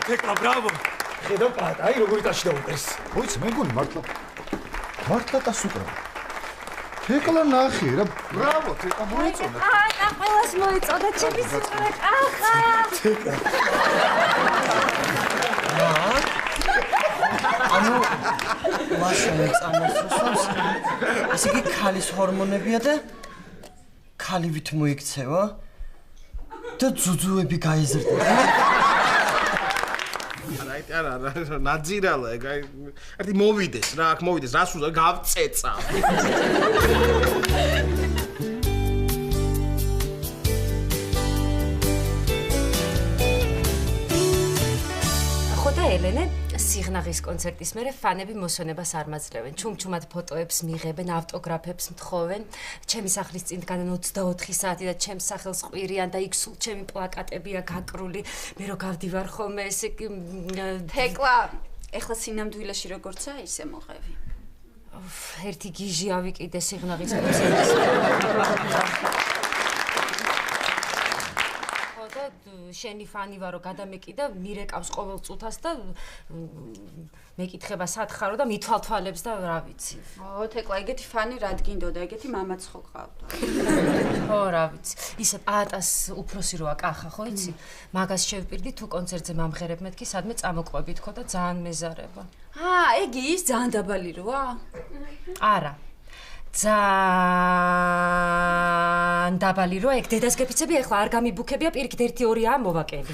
თეკლა, ბრავო. ხედავ პატა, აი როგორი ტაში დაუკრეს. მოიცა, მე მგონი მართლა დასუკრა. თეკლა ნახე რა, ბრავო, თეკლა მოიწონა. აჰა, ყველას მოიწოდა ჩემი სუპრა კახა. თეკლა. ანუ მაშინ წამოსვავს. ასე კი ქალის ჰორმონებია და ქალივით მოიქცევა და ძუძუები გაიზრდება. არა, ნაძირალა, ერთი მოვიდეს რა, აქ მოვიდეს, რას უნდა გავწეცა. ხო და ელენე სიღნაღის კონცერტის მერე ფანები მოსონებას არ მაძლევენ. ჩუმჩუმად ფოტოებს მიიღებენ, ავტოგრაფებს მთხოვენ. ჩემი სახლის წინ დგანან 24 საათი და ჩემს სახელს ყვირიან და იქ სულ ჩემი პლაკატებია გაკრული. მე რო გავდივარ ხოლმე ესე თეკლა, ეხლა სინამდვილეში როგორცა ისე მოღევი. ერთი გიჟი ავიკიდე სიღნაღის კონცერტის. შენი ფანი ვარო გადამეკიდა მირეკავს ყოველ წუთას და მეკითხება სათხარო და მithვალთვალებს და რა ვიცი. ო, თეკლა, ეგეთი ფანი რად გინდოდა, ეგეთი მამაც ხო ყავდა. ო, რა ვიცი. ისე პატას უფროსი როა კახა, ხო იცი? მაგას შევპირდი თუ კონცერტზე მამღერებ მეთქი სადმე წამოყვებით ხო და ძალიან მეზარება. ეგი ის ძალიან დაბალი როა? არა. ძალიან დაბალი რო ეგ დედას გეფიცები ახლა არ გამიბუქებია პირიქით 1-2-ა მოვაკელი.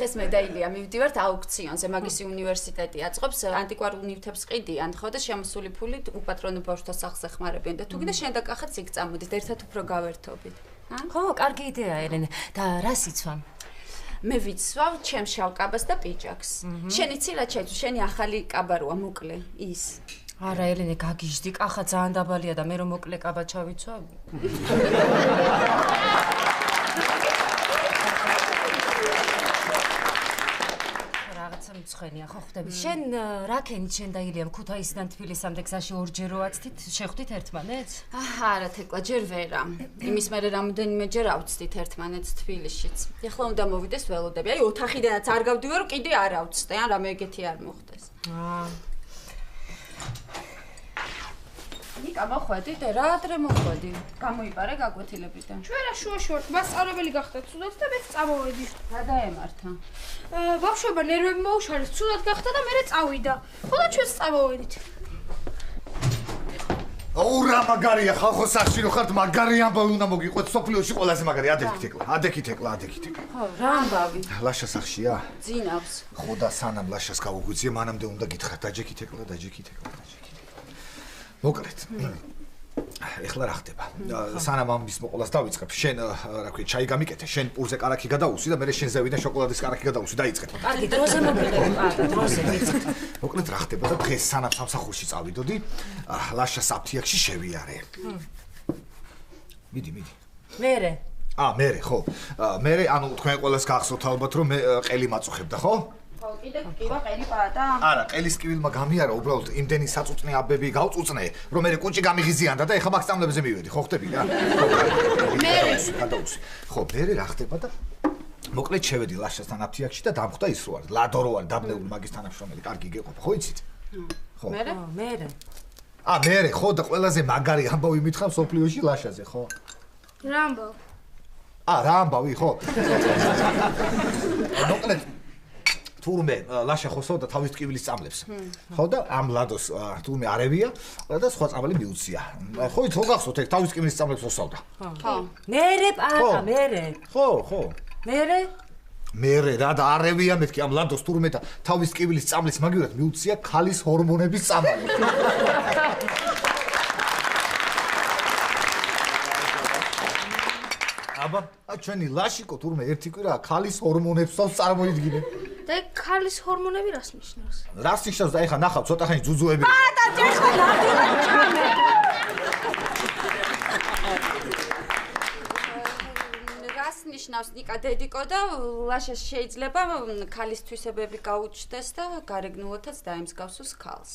დღეს მე და ილია მივდივართ აუქციონზე, მაგისი უნივერსიტეტი აწყობს ანტიკვარულ ნივთებს ყიდიან, ხო და შემოსული ფულით უპატრონო ბავშვთა სახლს ეხმარებიან და თუ კიდე შენ და კახაც იქ წამოდით, ერთად უფრო გავერთობით. ხო, კარგი იდეაა ელენე. და რას იცვამ? მე ვიცვავ ჩემს შავ კაბას და პიჯაკს. შენ იცი რა ჩაიცვა, შენი ახალი კაბა როა მოკლე, ის. არა ელენე, გაგიჟდი, კახა ძალიან დაბალია და მე რომ მოკლე კაბა ჩავიცვა. მცხენია ხო ხვდები შენ რაკენით შენ და ილიამ ქუთაისიდან თბილისამდე გზაში ორჯერ ვაცდით შეხვდით ერთმანეთს? არა თეკლა ჯერ ვერა იმის მერე რამოდენიმეჯერ ავწდით ერთმანეთს თბილისშიც ეხლა უნდა მოვიდეს ველოდები აი ოთახიდანაც არ გავდივარ კიდე არ ავწდე ან რამე ეგეთი არ მოხდეს ნიკა მოხვედი და რა ადრე მოხვედი გამოიპარე გაკვეთილებიდან ჩვენ რა შუაში ვართ მასწავლებელი გახდა ცუდად და მეც წამოვედი რა დაემართა ბავშვობა ნერვები მოუშალეს ცუდად გახდა და მერე წავიდა ხო და ჩვენც წამოვედით ოურა მაგარია ხალხო სახში რო ხართ მაგარი ამბავი უნდა მოგიყვეთ სოფლიოში ყველაზე მაგარი ადექით ეკლა ხო რა ამბავი ლაშა სახშია ძინავს ხო და სანამ ლაშას გავუგვიძიე მანამდე უნდა გითხრათ დაჯექით ეკლა მოკლედ ეხლა რა ხდება სანამ ამის მოყოლას დავიწყებ შენ რა ქვია ჩაი გამიკეთე შენ პურზე კარაქი გადაუსვი და მე შენ ზევიდან შოკოლადის კარაქი გადაუსვი დაიწყეთ კარგი დროზე მოგიყევი პატა დროზე მოკლედ რა ხდება და დღეს სანამ სამსახურში წავიდოდი ლაშას აფთიაქში შევიარე მიდი მერე მერე ხო მერე ანუ თქვენ ყველას გახსოვთ ალბათ რომ მე ყელი მაწუხებდა ხო კიდე კივა ყელი პატა არა ყელის კივილმა გამიარა უბრალოდ იმდენი საწუწნე აბები გავწუწნე რომ მე კუჭი გამიღიზიანდა და ეხა მაგ სტამლებზე მივედი ხო ხდები რა გადაუსვი ხო მერე რა ხდება და მოკლედ შევედი ლაშასთან აფთიაქში და დამხვდა ის რო არის ლადო რო არის დაბნეული მაგის თანამშრომელი კარგი გეყოფ ხო იცით ხო მერე მერე ხო და ყველაზე მაგარი ამბავი მითხრა სოფლიოში ლაშაზე ხო რა ამბავი რა ამბავი ხო მოკლედ თურმე ლაშა ხოსავდა თავის ტკივილის წამლებს. ხო და ამ ლადოს თურმე არევია და სხვა წამალი მიუცია. ხო იცი, ხო გახსოვთ ეგ თავის ტკივილის წამლებს ხოსავდა. ხო. მერე პატა, მერე. ხო. მერე? მერე რა და არევია მეთქი ამ ლადოს თურმე და თავის ტკივილის წამლებს მაგივრად მიუცია ქალის ჰორმონების წამალი. აბა, ჩვენი ლაშიკო თურმე ერთი კვირა ქალის ჰორმონებსაც წარმოიდგინე. და ქალის ჰორმონები რას ნიშნავს? რას ნიშნავს და ეხა ნახავ ცოტა ხანი ძუძუები. პატა, ჯერხა ნამდვილად ჩამე. რას ნიშნავს ნიკა დედიკო და ლაშა შეიძლება ქალის თვისებები გაუჩნდეს და გარეგნულათაც დაემსგავსოს ქალს.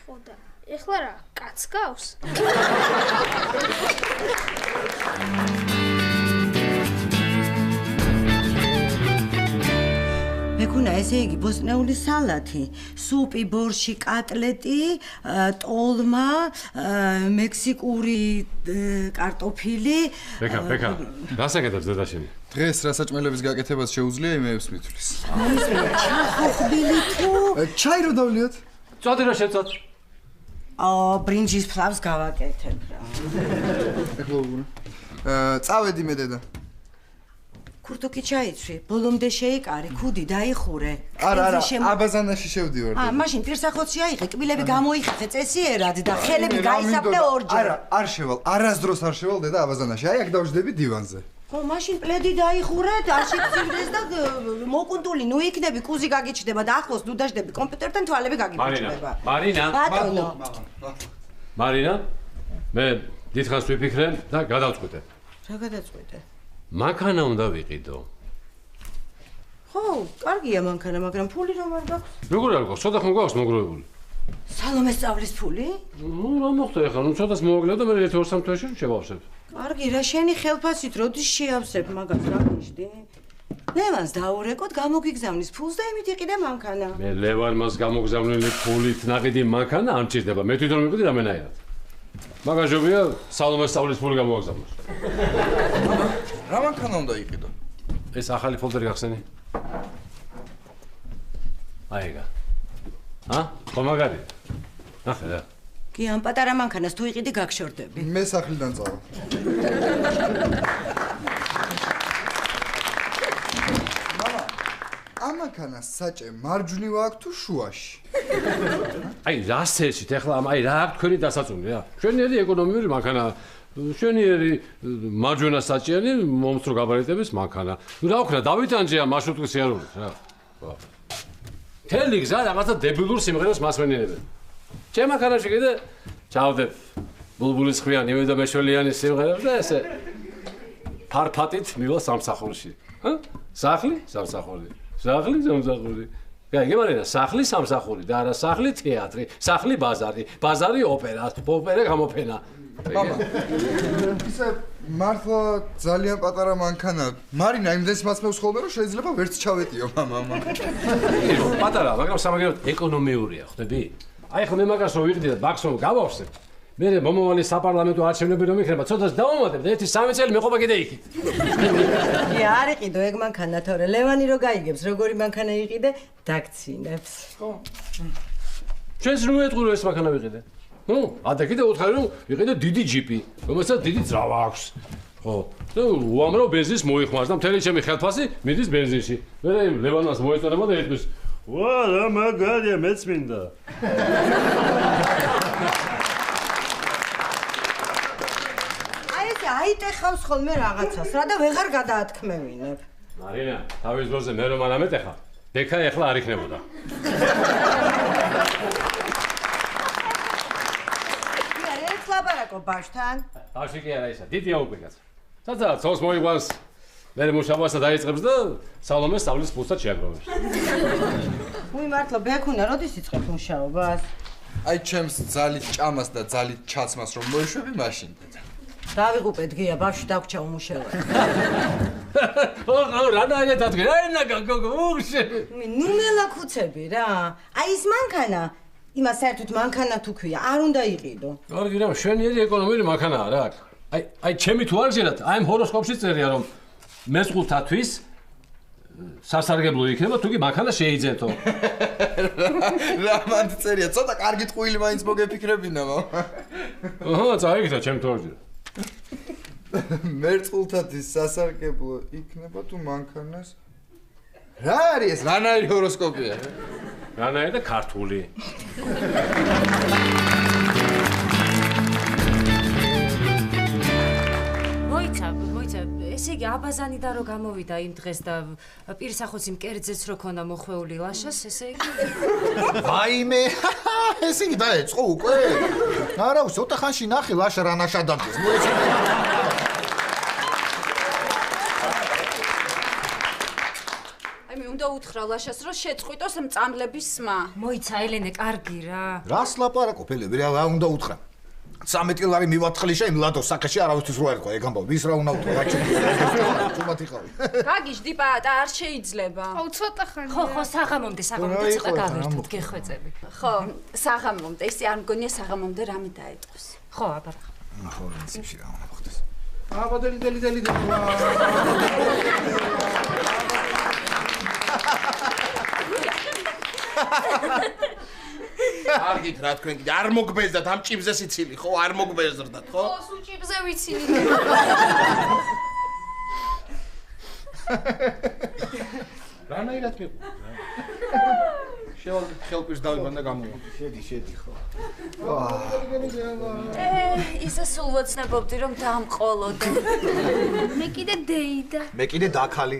ხო და ეხლა რა, კაც გავს? მეკუნა ესე იგი ბოსტნეული სალათი, სუპი, ბორში, კატლეტი, ტოლმა, მექსიკური კარტოფილი. ბეკა, რასაკეთებს დედაშენი? დღეს რა საჭმელების გაკეთებას შეუძლია იმეებს მithulis. ჩახოხბილი თუ ჩაი რო დავლიოთ? წოდი რა შეწოთ. ბრინჯის ფლავს გავაკეთებ რა. ეხლა უგუნ. წავედი მე დედა. ქურთუკი ჩაიცვი, ბოლომდე შეიკარე, ქუდი დაიხურე. არა, აბაზანაში შევდივარ. მაშინ პირსახოცი აიღე, კბილები გამოიხეთე წესიერად და ხელები გაისაფლე ორჯერ. არ შევალ, არასდროს არ შევალ დედა აბაზანაში. აი აქ დავждები დივანზე. ხო, მაშინ პლედი დაიხურე, არ შეგწირდეს და მოკუნტული ნუ იქნები, კუზი გაგიჩნდება და ახლოს ნუ დაждები კომპიუტერთან თვალები გაგიფიჭდება. მარინა. ბატონო. მარინა, მე დიდხანს ვიფიქრე და გადავწყვიტე. რა გადაწყვეტე? მანქანა უნდა ვიყიდო. ხო, კარგია მანქანა, მაგრამ ფული რომ არ გაქვს. როგორ არ გვაქვს? ცოტა ხომ გვაქვს მოგროვებული. სალომეს სწავლის ფული? ნუ რა მოხდა ახლა? ნუ ცოტას მოვაგლევ და მე 1-2 თვეში შევავსებ. კარგი, რა შენი ხელფასით როდის შეავსებ მაგას რა ნიშდი? ლევანს დაურეკოთ, გამოგიგზავნის ფულს და იმით იყიდე მანქანა. მე ლევანმას გამოგზავნილი ფულით ნაყიდი მანქანა არ მჭირდება. მე თვითონ მივყიდი რამენაირად. მაგაჟობია სალომეს სწავლის ფული გამოგზავნოს. რა მანქანა უნდა იყიდო? ეს ახალი ფოლდერი გახსენი? აიგა. ხო მაგარი. ნახე რა. კი, ამ პატარა მანქანას თუ იყიდი გაგშორდები. მე სახლიდან წავა. მამა, ამ მანქანას საჭე მარჯვნივ აქვს თუ შუაში? აი რა სერჩით ახლა აი რა აქვს თქვენი დასაწუნი რა. შვენიერი ეკონომიური მანქანა, შვენიერი მარჯვენა საჭიანი მომცრო გაბარიტების მანქანა. რა ვქნა დავითანჯეა მარშრუტის სიარულით რა. ხო. თელი გზა რაღაცა დებილურ სიმღერას მასვენიერებენ. ჩემ მანქანაში კიდე ჩავდებ ბულბულის ხვიანი და მეშველიანი სიმღერებს და ესე ფარფატით მივა სამსახურში. სახლი, სამსახური. სახლი, სამსახური. გეგმარია სახლი სამსახური და არა სახლი თეატრი, სახლი ბაზარი, ბაზარი ოპერა, ოპერა გამოფენა. მამა. ისე მართლა ძალიან პატარა მანქანა. მარინა იმდენს მაცმევს ხოლმე რომ შეიძლება ვერც ჩავეტიო მამა. პატარა, მაგრამ სამაგეროდ ეკონომიურია, ხვდები? აი ხო მე მაგას რო ვიყდი და ბაქსო გავავსებ. მე მომავალი საპარლამენტო არჩევნები რომ იქნება, ცოტას დავუმატებ და 1-3 წელი მეყობა კიდე იქით. კი, არ იყიდო ეგ მანქანა, თორე ლევანი რო გაიგებს, როგორი მანქანა იყიდე, დაგცინებს. ხო. ჩვენს რო ეტყურო ეს მანქანა ვიყიდე. ნუ, ადა კიდე უთხარი რომ ვიყიდე დიდი ჯიპი, რომელსაც დიდი ძრავა აქვს. ხო. და უამრავ ბენზინს მოიხმარს და მთელი ჩემი ხელფასი მიდის ბენზინში. მე ლევანას მოეწონება და ეთქვის ვა, რა მაგარია, მეც მინდა. აიტეხავს ხოლმე რაღაცას რა და ვეღარ გადაათქმევინებ. მარინა, თავის დროზე მე რომ არ ამეტეხა, ბექა ეხლა არ იქნებოდა. კი, ერთ ლაპარაკო ბავშვთან. ბავშვი კი არა ისა, დიდია უკვე კაცო. საცა ცოლს მოიყვანს, მე მუშაობასა დაიწყებს და სალომეს სწავლის ფულსაც შეაგროვებს. უი მართლა ბექუნა, როდის იწყებ მუშაობას? აი ჩემს ძალით ჭამას და ძალით ჩაცმას რომ მოიშვები მაშინ. დავიღუპეთ გია ბავშვი დაგვრჩა უმუშევრად. ო, რანაირად დადგე? აინა გოგო, უხშე. ნუ მელაქუცები რა. აი ის მანქანა, იმას საერთოდ მანქანა თუ ქვია, არ უნდა იყიდო. კარგი რა, შვენიერი ეკონომიური მანქანაა რა. აი ჩემი თუ არ ჟერათ, აი ამ ჰოროსკოპში წერია რომ მეზღულთათვის სასარგებლო იქნება, თუ კი მანქანა შეიძენთო. რა მანდწერია, ცოტა კარგი ტყუილი მაინც მოგეფიქრებინა, მამა. ოჰო, წაიგდა ჩემ თორჯერ. მერწყულთათის სასარგებლო იქნება თუ მანქანას. რა არის ეს? რანაირი ჰოროსკოპია? რანაირი და ქართული. მოიცა, ესე იგი აბაზანი და რო გამოვიდა იმ დღეს და პირსახოც იმ კერძეც რო ქონდა მოხვეული ლაშას, ესე იგი. ვაიმე, ესე იგი დაეწყო უკვე? არა, ცოტა ხანში ნახე ლაშა რა ნაშადამდეს. უნდა უთხრა ლაშას, რომ შეწყვიტოს მწამლების სმა. მოიცა ელენე, კარგი რა. რას ლაპარაკობ, ელები, რა უნდა უთხრა? 13 ლარი მივათხლიში იმ ლადოს საკაში არავისთვის რო ერქვა, ეგ ამბობ, ვის რა უნდა უთხრა, რა ჩუმად იყავი. გაგიჟდი პატა, არ შეიძლება. აუ, ცოტა ხანია. ხო, საღამომდე ცოტა გავერთოთ, გეხვეწები. ხო, საღამომდე, ისე არ მგონია საღამომდე რამე დაეტყოს. ხო, აბა. ხო, ისე რა უნდა მოხდეს. აბა, დელი. არგით რა თქვენ კიდე არ მოგბეზდათ ამ ჭიბზე სიცილი ხო არ მოგბეზდათ ხო? ხო, სულ ჭიბზე ვიცილი. რანაირად მიყვა? ხელპირს დავიბანდა გამოვა. შედი ხო. ისე სულ ვოცნებობდი რომ დამყოლოდა. მე კიდე დეიდა. მე კიდე დაქალი,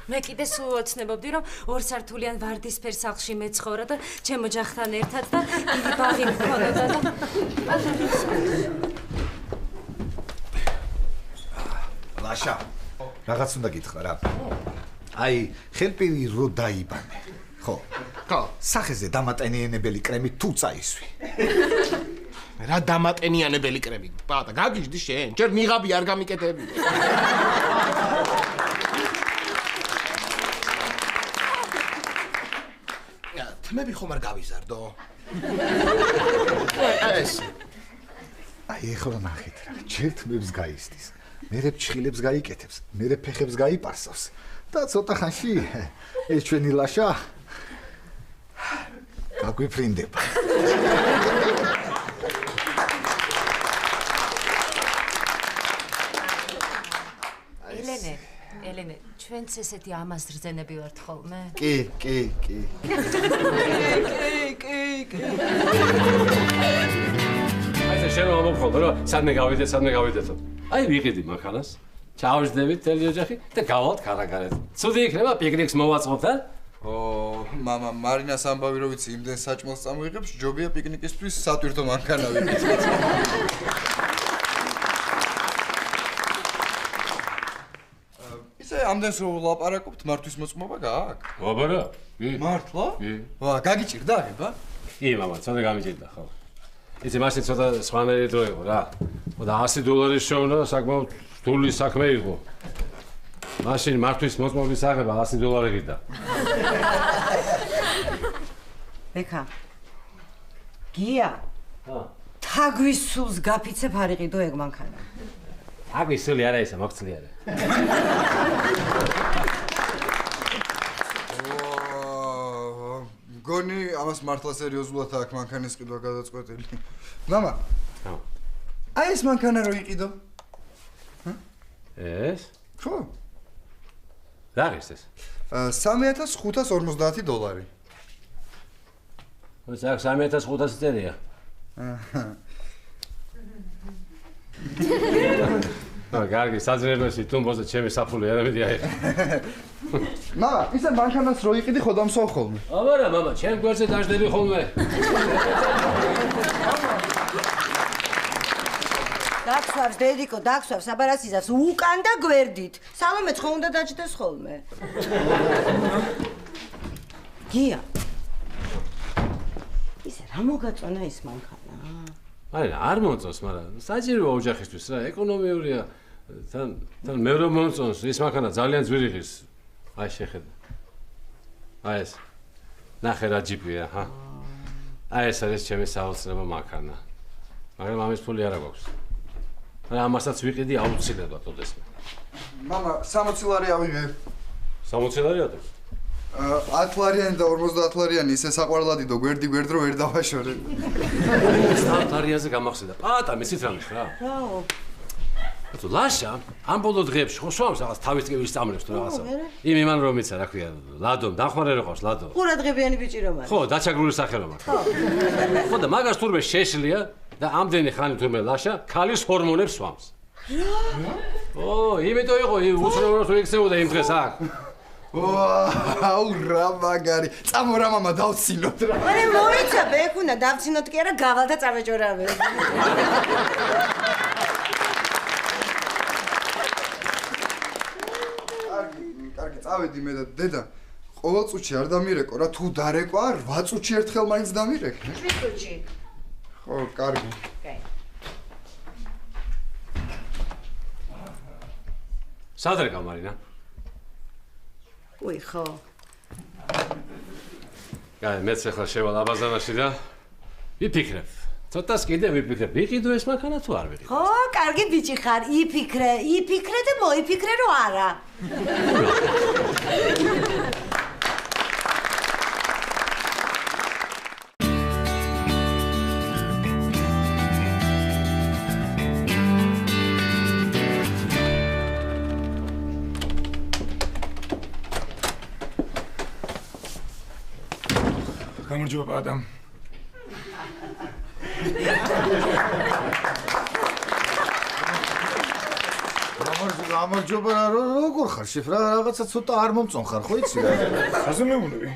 მე კიდე სულ ვოცნებობდი რომ ორსართულიან ვარდისფერ სახლში მეცხოვრა და ჩემ ოჯახთან ერთად და დიდი ბაღი მქონოდა და ლაშა. რაღაც უნდა გითხრა რა. აი, ხელპირი რო დაიბანე. ხო. სახეზე დამატენიანებელი კრემი თუ წაისვი. რა დამატენიანებელი კრემი? პატა, გაგიჟდი შენ? ჯერ ნიღაბი არ გამიკეთები. თმები ხომ არ გავიზარდო? ეს. აი, ეხლა ნახეთ რა. ჯერ თმებს გაისდის. მერე ფჩხილებს გაიკეთებს, მერე ფეხებს გაიპარსავს. და ცოტა ხანში ეს ჩვენი ლაშა გაგვიფრინდება. ელენე, ჩვენც ესეთი ამას რძენები ვართ ხოლმე? კი. აი შენ რომ მომხდო რა, სადმე გავიდეთ. აი ვიყიდი მანქანას. ჩავждდებით თელი ოჯახი და გავალთ კარაგარეთ. ცუდი იქნება პიკნიკს მოვაწყობთ, ა? მამა, მარინას ამბავი რო ვიცი, იმდენ საჭმელს წამოიღებს, ჯობია პიკნიკისთვის სატვირთო მანქანა ვიყიდეთ. ისე ამდენს რო ვლაპარაკობთ, მართვის მოწმობა გააქვს? აბარა? კი. მართლა? კი. ვა, გაგიჭირდა აღება? კი, მამა, ცოტა გამიჭირდა, ხო. იცი მაშინ ცოტა სხვანაირი დრო იყო რა. და $100 შოვნა, საკმაოდ რთული საქმე იყო. მაშინ მართვის მოწმობის აღება $100 გიდა. ბექა. გია. თაგვის სულს გაფიცებ არ იყიდო ეგ მანქანა. თაგვის სული არა ისა, მოგწლი არა. მგონი ამას მართლა სერიოზულად აქვს მანქანის ყიდვა გადაწყვეტილი. მამა. აი ეს მანქანა რო იყიდო? ეს? ხო. რა არის ეს? $3550. ოს აქ 3500 წერია. კარგი, საძრებელში თუმბოზე ჩემი საფული არ ამედი აი. მამა, ისე მანქანას რო იყიდი ხოდამსო ხოლმე. აბარა, მამა, ჩემ გვერდზე დაждდები ხოლმე. დაქსვავს დედიკო, დაქსვავს აბარასიზავს უკან და გვერდით. სალომეც ხო უნდა დაჭდეს ხოლმე. გია. ისე რა მოგაწონა ის მანქანა? არ მოწონს, მაგრამ საჭიროა ოჯახისთვის რა, ეკონომიურია. თან მე რომ მომწონს, ის მანქანა ძალიან ძვირი ღირს. აი შეხედა. აი ეს. ნახე რა ჯიპია, ჰა. აი ეს არის ჩემი საოცრებო მანქანა. მაგრამ ამის ფული არ აქვს. ამასაც ვიყიდი აუცილებლად ოდესმე. მამა, 60 ლარი ავიღე. 60 ლარიადა. 10 ლარიანი და 50 ლარიანი ისე საყვარლად იდო გვერდი გვერდ რო ვერ დავაშორე. 30 ლარიაზე გამახსენდა. პატა მისით რამის რა. რაო. თუ ლაშა ამ ბოლო დღეებში ხო სვამს რაღაც თავის ტკივილს წამლებს თუ რაღაცა. იმან რომ იცა რა ქვია ლადომ დახმარე რო ყავს ლადო. ყურადღებიანი ბიჭი რომ არის. ხო, დაჩაგრული სახე რომ აქვს. ხო და მაგას თურმე შეშლია და ამდენი ხანი თურმე ლაშა ქალის ჰორმონებს სვამს. რა? ო, იმიტომ იყო უცნაურად ვიქცეოდა იმ დღეს აქ. ვაუ, რა მაგარი. წამო რა მამა დავცინოთ რა. მane მოიცა ბექუნა დავცინოთ კი არა გავალ და წავეჯორავე. კარგი, წავედი მე და დედა. ყოველ წუთში არ დამირეკო რა, თუ დარეკვა 8 წუთში ერთხელ მაინც დამირეკე. 7 წუთში. ხო, კარგი. სადრეკა მარინა? უი, ხო. აი, მეც ახლა შევალ აბაზანაში და ვიფიქრებ. ცოტას კიდე ვიფიქრებ. ვიყიდო ეს მანქანა თუ არ ვიყიდო? ხო, კარგი ბიჭი ხარ. იფიქრე და მოიფიქრე რომ არა. გამარჯობა პატამ. გამარჯობა რა როგორ ხარ შიფრა რაღაცა ცოტა არ მომწონხარ ხო იცი რა რაზე მეუნები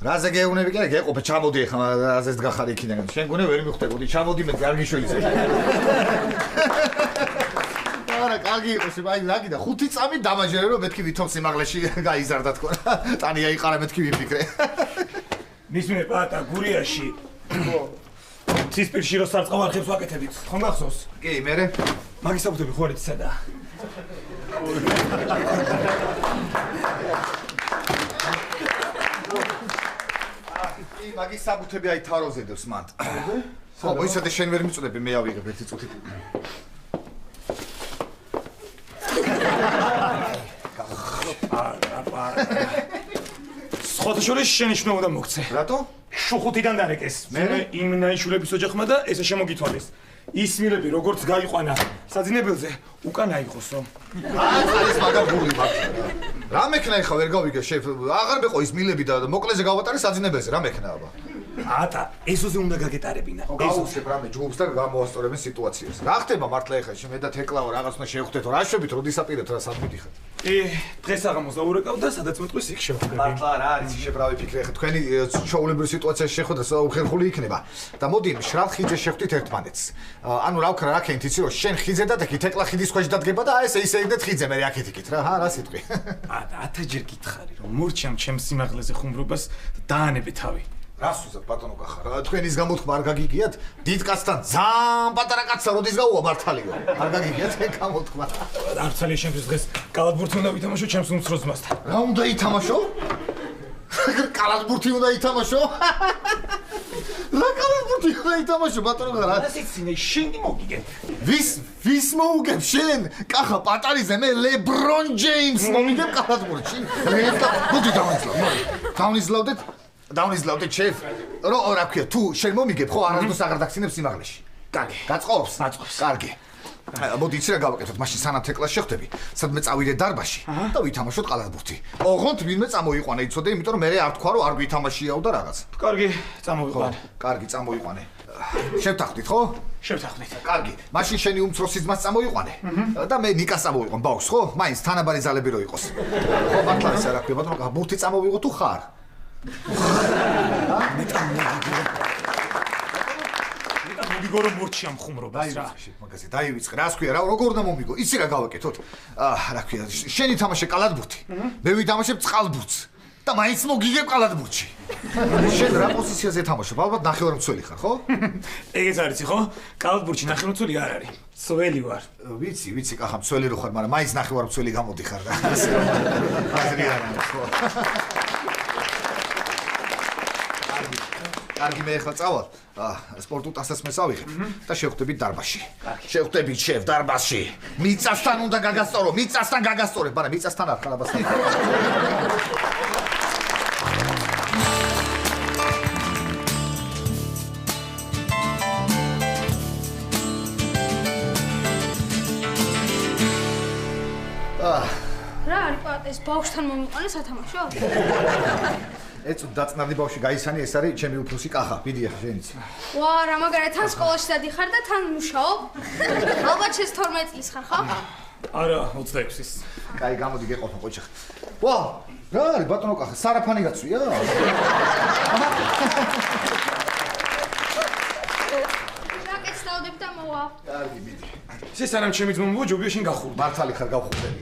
რაზე გეუნები კი გეყოფე ჩამოდი ახლა რაზეც გახარ იქიდან შენ გონე ვერ მიხვდებოდი ჩამოდი მე არ გიშველიზე არა კარგი იყოს აი რაგი და 5 წამი დამაჯერე რომ მეთქი ვითომ სიმაღლეში გაიზარდა თქო ტანია იყარა მეთქი ვიფიქრე მისმე პატა გურიაში ცისპირში რო სარწყავ არხებს ვაკეთებით ხომ გახსოვს კი მერე მაგის საფუძველი ხო არის სადა მაგის საბუთები აი თაროზედებს მანდ. ხო, ისედე შენ ვერ მიწოდები, მე ავიღებ ერთი წუთი. სხვათა შორის შენიშვნა უნდა მოგცე. რატო? შუხუთიდან დარეკეს. მე იმ ნაიშულების ოჯახმა და ესე შემოგითვალეს. ის მილები როგორც გაიყვანა საძინებელზე უკან აიღოსო. არის მაგარ გული მაქვს. რა მექნა ეხა ვერ გავიგე შეფ აღარ მეყო ის მილები და მოკლეზე გავატარე საძინებელზე რა მექნა აბა. ატა ესოზე უნდა გაგეტარებინა. გავუშვებ რამე ჯგუფს და გამოასწორებენ სიტუაციას. რა ხდება მართლა ეხა მე და თეკლაო რაღაც უნდა შევხვდეთო რა შვებით როდის აპირებთ რა სად მიდიხართ. დღეს აღამოს დაურეკავ და სადაც მეტყვის იქ შევხვდები. მართლა რა არის შევ რა ვიფიქრე ეხა თქვენი ჩაულებრივ სიტუაციაში შეხვდა უხერხული იქნება. და მოდი შრალ ხიძე შევხვდით ერთმანეთს. ანუ რა ვქნა რა ქენით იცი რომ შენ ხიძე და თეკი თეკლა ხიდის ქვეშ დადგება და ესე ისეიდეთ ხიძე მე აქეთ იქით რა რა სიტყვი. ატა 1000 ჯერ გითხარი რომ მორჩამ ჩემს სიმაღლეზე ხუმრობას და დაანებე თავი. რას უზად ბატონო გახარ? თქვენის გამოთქმა არ გაგიგიათ? დიდ კაცთან ძალიან პატარა კაცსა როდის გაუვა მართალიო. არ გაგიგიათ ეს გამოთქმა? არცალია შემთხვევით დღეს კალათბურთი უნდა ვითამაშო ჩემს უმცროს ძმასთან. რა უნდა ითამაშო? კალათბურთი უნდა ითამაშო? რა კალათბურთი უნდა ითამაშო ბატონო რა? რა სიცინე შენ მოგიგებ. ვის მოუგებ შენ? კახა პატარიზე მე ლებრონ ჯეიმს მომიგებ კალათბურთში. მოდი დავინძლავდეთ. დავნიზლავდეთ შეფ. რა ქვია, თუ შენ მომიგებ, ხო არასდროს აღარ დაგცინებ სიმაღლეში. კარგი. გაწყობს? გაწყობს. კარგი. მოდი იცი რა გავაკეთოთ, მაშინ სანამ თეკლას შევხვდები, სადმე წავიდე დარბაზში და ვითამაშოთ კალათბურთი. ოღონდ ვინმე წამოიყვანა, იცოდე, იმიტომ რომ მე არ თქვა რომ არ გვითამაშიაო და რაღაც. კარგი, წამოვიყვანე. კარგი, წამოიყვანე. შევთანხმდით, ხო? შევთანხმდით. კარგი. მაშინ შენი უმცროსი ძმას წამოიყვანე და მე ნიკას წამოვიყვან ბავშვს, ხო? მაინც თანაბარი ძალები რო იყოს. ხო, მართლა ისე რა ქვია, ბატონო, ბურთი წამოვიღო თუ ხარ? მოგიგო რომ მორჩიამ ხუმრობას რა. მაგაზე დაივიწყე, რას ქვია, რა როგორ უნდა მომიგო? იცი რა გავაკეთოთ? რა ქვია, შენ ითამაშე კალათბურთი. მე ვითამაშებ წყალბურთს და მაინც მოგიგებ კალათბურთში. შენ რა პოზიციაზე თამაშობ? ალბათ ნახევარმცველი ხარ, ხო? ეგეც არის, ხო? კალათბურთში ნახევარმცველი არ არის. მცველი ვარ. ვიცი, კახა მცველი რო ხარ, მაგრამ მაინც ნახევარმცველი გამოდიხარ რა. აზრი არ არის, ხო? კარგი მე ახლა წავალ. სპორტულ ტასაც მე წავიღებ და შევხვდებით დარბაზში. შევხვდებით შევ დარბაზში. მიწასთან უნდა გაგასწორო, მიწასთან გაგასწორებ, მაგრამ მიწასთან არ ხალაბასთან. რა არის პატეს ბავშვთან მომიყვანე სათამაშო? ეცო დაწნარდი ბავშვი გაისანი, ეს არის ჩემი უფროსი კახა, მიდია შენიც. ვა, რა მაგარია, თან სკოლაში დადიხარ და თან მუშაობ? ალბათ შენ 12 წლის ხარ, ხო? არა, 26-ის. კაი, გამოდი გეყოფა ყოჩა. ვა, რა არის ბატონო კახა, სარაფანი გაცვია? ჟაკეტს დავდებ და მოვა. კარგი, მიდი. ესე სანამ ჩემი ძმა მოვა, ჯობია შენ გახურდი. მართალი ხარ გავხურდები.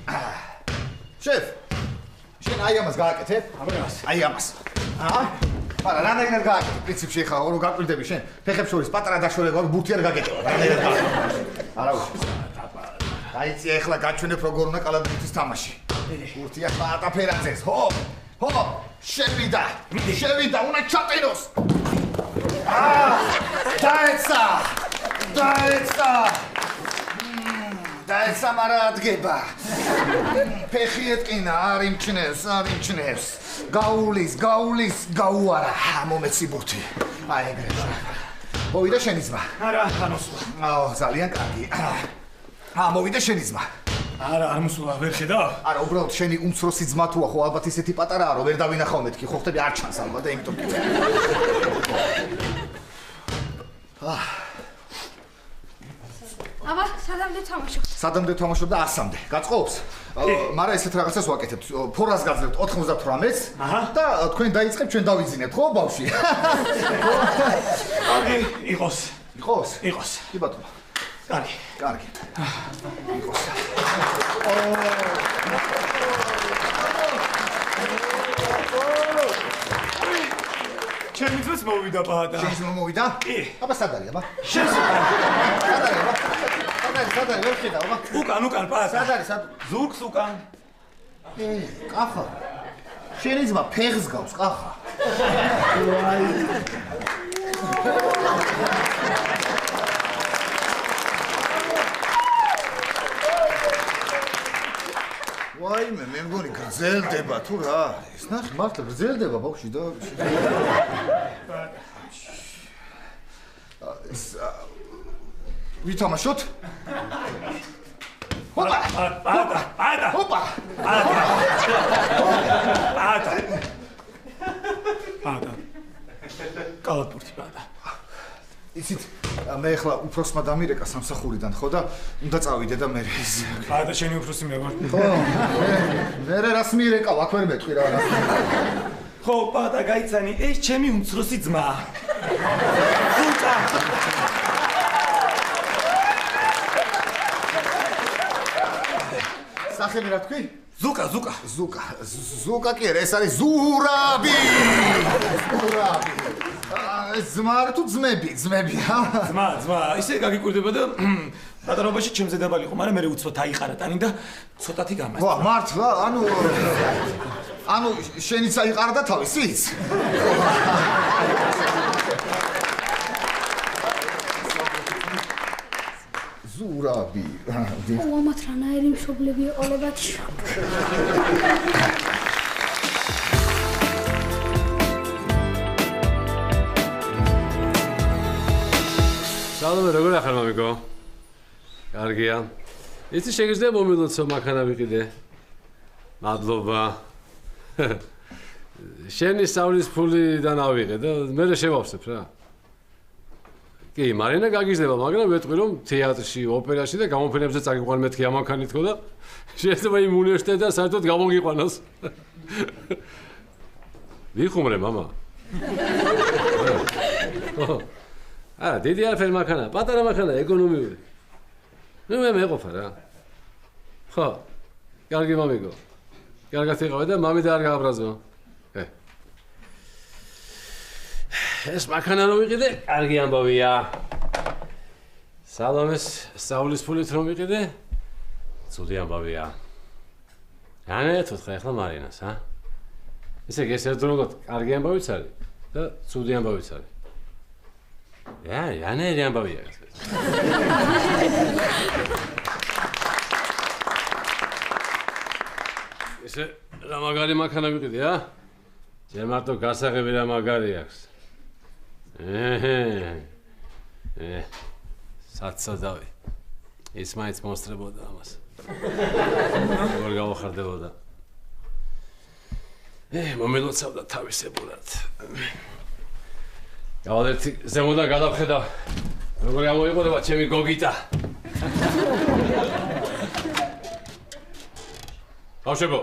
შეფ, შენ აი ამას გააკეთებ? აი ამას. მაგრამ რამდენად გააკეთე? პრინციპში ხა ორო გაკვირდები შენ. ფეხებს შორის პატარა დაშორება, ბურთი არ გაგეჭვა. რამდენად გააკეთე? არა უშავს. აიცი ახლა გაჩვენებ როგორ უნდა კალათბურთის თამაში. ბურთია პატაფერაძეს, ხო? ხო, შევიდა, უნდა ჩატენოს. დაეცა მარა ადგება. ფეხი ეტკინა, არ იმჩნევს. გაულის, გაუარა. მომეცი ბურთი. აი ეგრე. მოვიდა შენი ძმა. არა, ანოსვა. ძალიან კარგი. მოვიდა შენი ძმა. არა, არ მოსულა, ვერ ხედავ? არა, უბრალოდ შენი უმცროსი ძმა თუა, ხო ალბათ ისეთი პატარაა, რომ ვერ დავინახავ მეთქი, ხო ხტები არ ჩანს ალბათ და იმიტომ კი. აბა, სადამდე თამაშობ? სადამდე თამაშობ და 100-მდე. გაწყობს? მაგრამ ესეთ რაღაცას ვაკეთებთ. ფორას გაძლევთ 98-ს და თქვენ დაიწყებთ, ჩვენ დავიძინებთ, ხო, ბავშვი? კარგი, იყოს. იყოს. კი ბატონო. კარგი. იყოს. ჩემი ძმაც მოვიდა პატა. შენ ძმა მოვიდა? კი. აბა სად არის, აბა? შენ სად არის, ვერ ხედავ, აბა? უკან პატა. სად არის, სად? ზურგს უკან. კახა. შენი ძმა ფეხს გავს, კახა. ვაიმე, მე მგონი გრძელდება თუ რა არის. ნახე, მართლა გრძელდება ბავშვი და ვითამაშოთ? ჰოპა! კალათბურთი პატა. იცით, მე ახლა უფროსმა დამირეკა სამსახურიდან, ხო და უნდა წავიდე და მე პატა შენი უფროსი მე ვარ. ხო, მე რას მირეკავ, აქ ვერ მეტყვი რა. ხო, პატა გაიცანი, ეს ჩემი უმცროსი ძმა. ზუკა. სახელი რა თქვი? ზუკა. ზუკა კი არა, ეს არის ზურაბი. ძმა თუ ძმები, ჰა? ძმა, ისე გაგიკვირდება და პატარობაში ჩემზე დაბალი იყო, მაგრამ მე უცბად აიყარა ტანი და ცოტათი გამასწრა. ვა, მართლა, ანუ შენიც აიყარა და თავისიც? ზურაბი. ამათ რანაირი მშობლები ეყოლებათ. სალამე, როგორ ახარ მამიკო? კარგია. იცი შეგიძლია მომილოცო მანქანა ვიყიდე? მადლობა. შენი სწავლის ფულიდან ავიღე და მე შევავსებ რა. კი, მარინა გაგიზნება, მაგრამ ვეტყვი რომ თეატრში, ოპერაში და გამოფენებზე წაგიყვან მეთქი ამანქანით ხო და შეიძლება იმ უნივერსიტეტიდან საერთოდ გამოგიყვანოს. ვიხუმრე, მამა. დიდი არაფერი მანქანა, პატარა მანქანა, ეკონომიური. ნუ მე მეყოფა რა. ხო, კარგი მამიკო. კარგად იყავე და მამი და არ გააბრაზო. ეს მანქანა რომ ვიყიდე, კარგი ამბავია. სალომეს სწავლის ფულით რომ ვიყიდე, ცუდი ამბავია. რანაირად ვთქვა ახლა მარინას, ესე იგი ერთდროულად კარგი ამბავიც არის და ცუდი ამბავიც არის. რანაირი ამბავია ეს? ესე რა მაგარი მანქანა ვიყიდე, ა? ჯერ მარტო გასაღები რა მაგარი აქვს. საცადავი. ის მაინც მოსწრებოდა ამას. როგორ გავახარდებოდა. მომელოცავდა თავისებურად. გავალერთი ზემოდან გადავხედა. როგორ გამოიყურება ჩემი გოგიტა. ბავშვებო,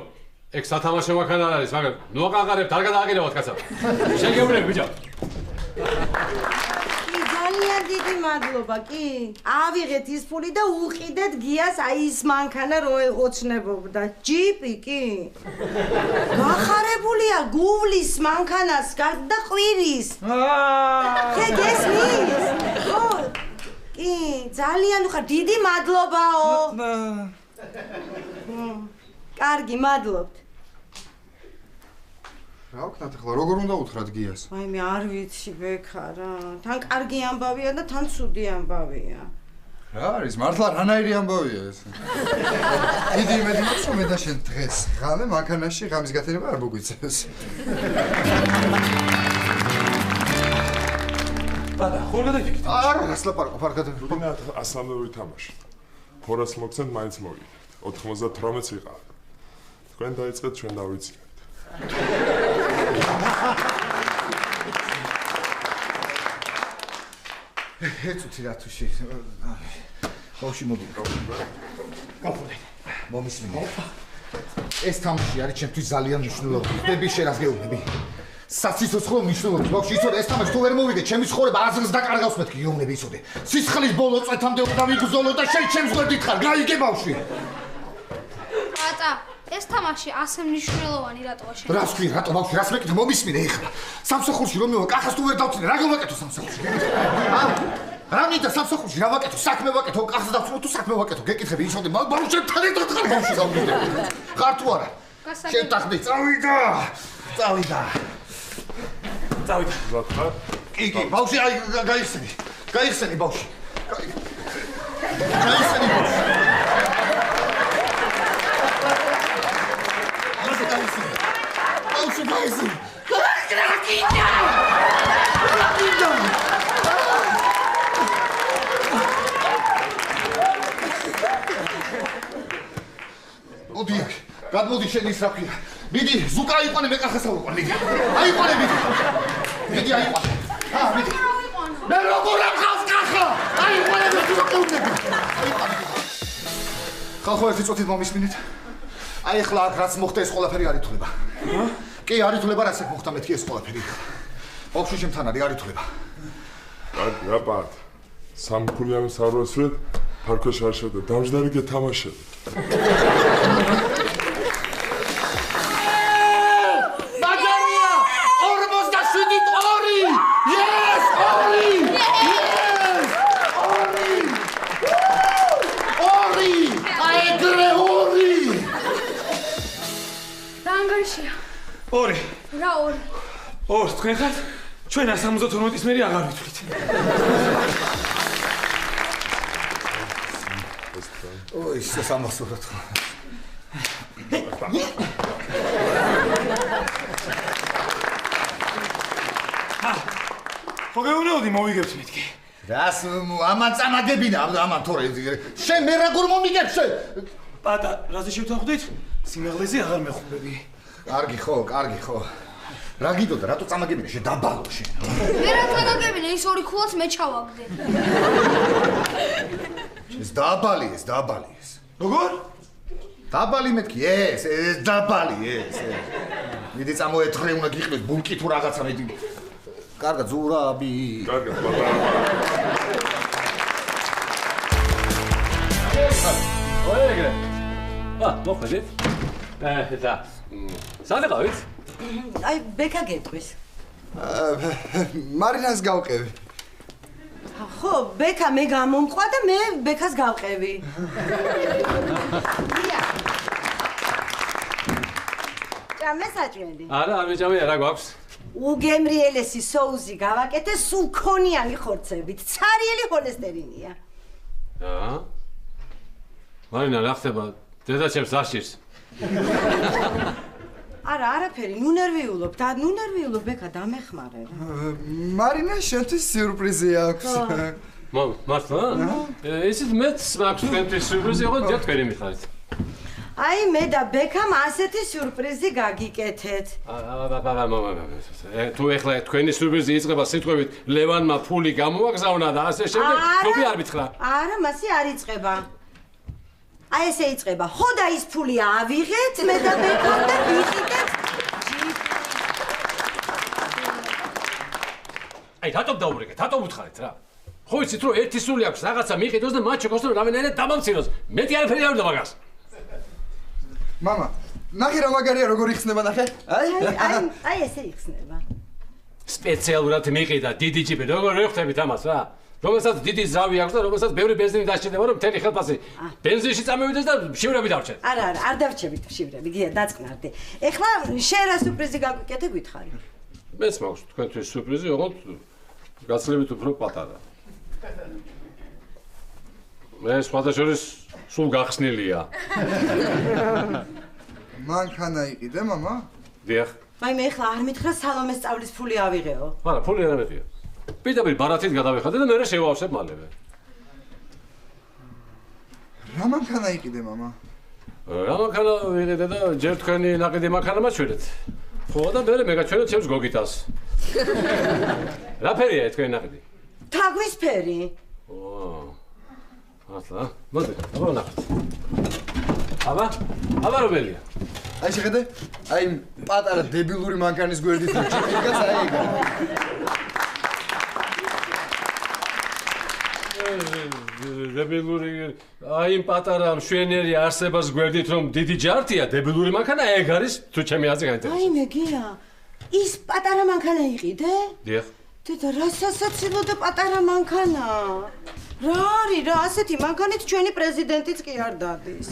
ეგ სათამაშო მანქანა არ არის, მაგრამ ნუ აყარებთ, არ გადააგირებოთ კაცო. შეგეუბნები ბიჭო. ძალიან დიდი მადლობა, კი. ავიღეთ ის ფული და უყიდეთ გიას აი ის მანქანა რო ოცნებობდა. ჯიპი, კი. გახარებულია გუვლის მანქანას და ყვირის. გესმის? კი, ძალიან უხარ, დიდი მადლობაო. კარგი, მადლობთ. რა ვქნათ ახლა, როგორ უნდა უთხრათ გიას? აი მე არ ვიცი ბექა რა. თან კარგი ამბავია და თან ცუდი ამბავია. რა არის? მართლა რანაირი ამბავია ეს? დიდი იმედი მაქვს რომ მე და შენ დღეს ღამე მანქანაში ღამის გათენება არ მოგვიწევს. ბადა, ხომ გადაიქით? არა, რას ლაპარაკობ, არ გადაიქით. რუდინა 100-ი თამაში. ფორას მოგცემთ, მაინც მოვიდეთ. 98-ს ვიყავ. თქვენ დაიწყეთ, ჩვენ დავიცინეთ. ეცუთი რა თუში. ბავში მოდი. გავხურე. მომისმინე. ეს თამაში არის ჩემთვის ძალიან მნიშვნელოვანი. ხდები შენ რას გეუბნები? საციცოცხლო მნიშვნელობა. ბავში იცოდე ეს თამაში თუ ვერ მოვიდე, ჩემი ცხოვრება აზრს დაკარგავს მეთქი გეუბნები იცოდე. სისხლის ბოლო წვეთამდე უნდა ვიგრძელო და შენ ჩემს გვერდით ხარ. გაიგე ბავში. ატა ეს თამაში ასე მნიშვნელოვანი რატოა შენ? რას ქვი, რატო ბავშვი, რას მეკითხე, მომისმინე ეხლა. სამსახურში რომ მივა, კახას თუ ვერ დავწინე, რა გავაკეთო სამსახურში? რა მინდა სამსახურში რა ვაკეთო, საქმე ვაკეთო, კახას დავწინო თუ საქმე ვაკეთო, გეკითხები, ისოდე, ბავშვი თან ერთად ხარ ბავშვი გავდიდე. ხარ თუ არა? შენ ტახტი, წავიდა. წავიდა. კი, ბავშვი, აი გაიხსენი. გაიხსენი ბავშვი. გაიხსენი ბავშვი. ბავშვი გაიხსენი. გრაკიდა. მოდი, გადმოდი შენ ის რა ქვია. მიდი, ზუკა აიყვანე, მე კახას ავიყვან, მიდი. აიყვანე, მიდი. მიდი აიყვანე. მიდი. მე როგორ ამხავს კახა? აიყვანე, მე თუ გეუბნები. ხალხო, ერთი წუთით მომისმინეთ. აი ახლა აქ რაც მოხდა ეს ყველაფერი არ ითვლება. კი, არ ითვლება რაც აქ მოხდა მეთქი ეს ყველაფერი. ბავშვი შემთან არის, არ ითვლება. კარგი, რა პართ. სამქულიანი სარვასვეთ, ფარქოშ არ შევდე, დამჯდარი გეთამაშე. მაგარია! 47-2! Yes! 2! Yes! 2! აეგრე 2! რა ანგარიშია? 2. რა 2? 2 თქვენ ხართ? ჩვენ 172-ის მერი აღარ ვითვლით. ოი, შესამოსურად ხო. ხო გეუბნეოდი მოვიგებთ მეთქი. რას ამან წამაგებინა ამან თორე შენ მე როგორ მომიგებ შენ? პატა, რაზე შევთანხმდით? სიმაღლეზე აღარ მეხუბრები. კარგი ხო. რა გიდოდა, რატო წამაგებინა შენ დაბალო შენ? მე რა წამაგებინა, ის ორი ქულაც მე ჩავაგდე. ეს დაბალი ეს. როგორ? დაბალი მეთქი, ეს დაბალი ეს. მიდი წამოეთხრე, უნდა გიყნეს ბულკი თუ რაღაცა მიდი. კარგა ზურაბი. კარგად, პატარა. ოეგრე. მოხდით? და სად ყავით? აი ბექა გეტყვის. მარინას გავყევი. ხო, ბექა მე გამომყვა და მე ბექას გავყევი. ჭამე საჭმელი. არა, არ მეჭამე, რა გვაქვს? უგემრიელესი соуზი გავაკეთე სულქონიანი ხორცებით. ცარიელი ჰოლესტერინია. მარინა, რა ხდება? დედაჩემს აშირს. არა, არაფერი, ნუ ნერვიულობ, ბექა, დამეხმარე რა. მარინა, შენთვის სიურპრიზი აქვს. მართლა? ისიც მეც მაქვს თქვენთვის სიურპრიზი, ხო, ჯერ თქვენი მიხარით. აი, მე და ბექამ ასეთი სიურპრიზი გაგიკეთეთ. თუ ეხლა თქვენი სიურპრიზი იწყება სიტყვებით ლევანმა ფული გამოაგზავნა და ასე შემდეგ, ჯობი არ მითხრა. არა, მასე არ იწყება. აი ესე იწყება. ხო და ის ფული ავიღეთ, მე და ბექამ და ვიყიდეთ. აი, რატომ დაუბრეკეთ? რატომ უთხარით რა? ხო იცით რომ ერთი სული აქვს რაღაცა მიყიდოს და მათ შეგოს რომ რამენერად დამამციროს. მეტი არაფერი არ უნდა მაგას. მამა, ნახე რა მაგარია როგორ იხსნება ნახე? აი ესე იხსნება. სპეციალურად მიყიდა დიდი ჯიპი, როგორ ვხვდებით ამას რა? რომელსაც დიდი ზავი აქვს და რომელსაც ბევრი ბენზინი დასჭირდება რომ მთელი ხელფასი ბენზინში წამოვიდეს და შივრები დავჭერ. არა, არ დავჭებით შივრები, გია დაწყნარდი. ეხლა შენ რა სურპრიზი გაგიკეთე გითხარი? მეც მაქვს თქვენთვის სურპრიზი, ოღონდ გაცილებით უფრო პატარა. მე სხვადასხვის სულ გახსნილია. მანქანა იყიდე, მამა? დიახ. აი მე ეხლა არ მითხრა სალომეს სწავლის ფული ავიღეო. არა, ფული არ მეთქია. პირდაპირ ბარათით გადავიხადე და მე შევავსებ მალევე. რა მანქანა იყიდე, მამა? რა მანქანა ვიყიდე და ჯერ თქვენი ნაყიდი მანქანა მაჩვენეთ. ხო და მე გაჩვენეთ ჩემს გოგიტას. რა ფერია თქვენი ნაყიდი? თაგვისფერი. მართლა? მოდი, აბა ვნახოთ. აბა რომელია? აი შეხედე? აი პატარა დებილური მანქანის გვერდით ჩიქიგას აი ეგა. დებილური აი პატარა მშვენიერი არსებას გვერდით რომ დიდი ჯართია დებილური მანქანა ეგ არის თუ ჩემი აზრი გაინტერესებს. აი მე გია. ის პატარა მანქანა იყიდე? დიახ. დედა რა სასაცილო და პატარა მანქანა. რა არის რა ასეთი მანქანით ჩვენი პრეზიდენტიც კი არ დადის.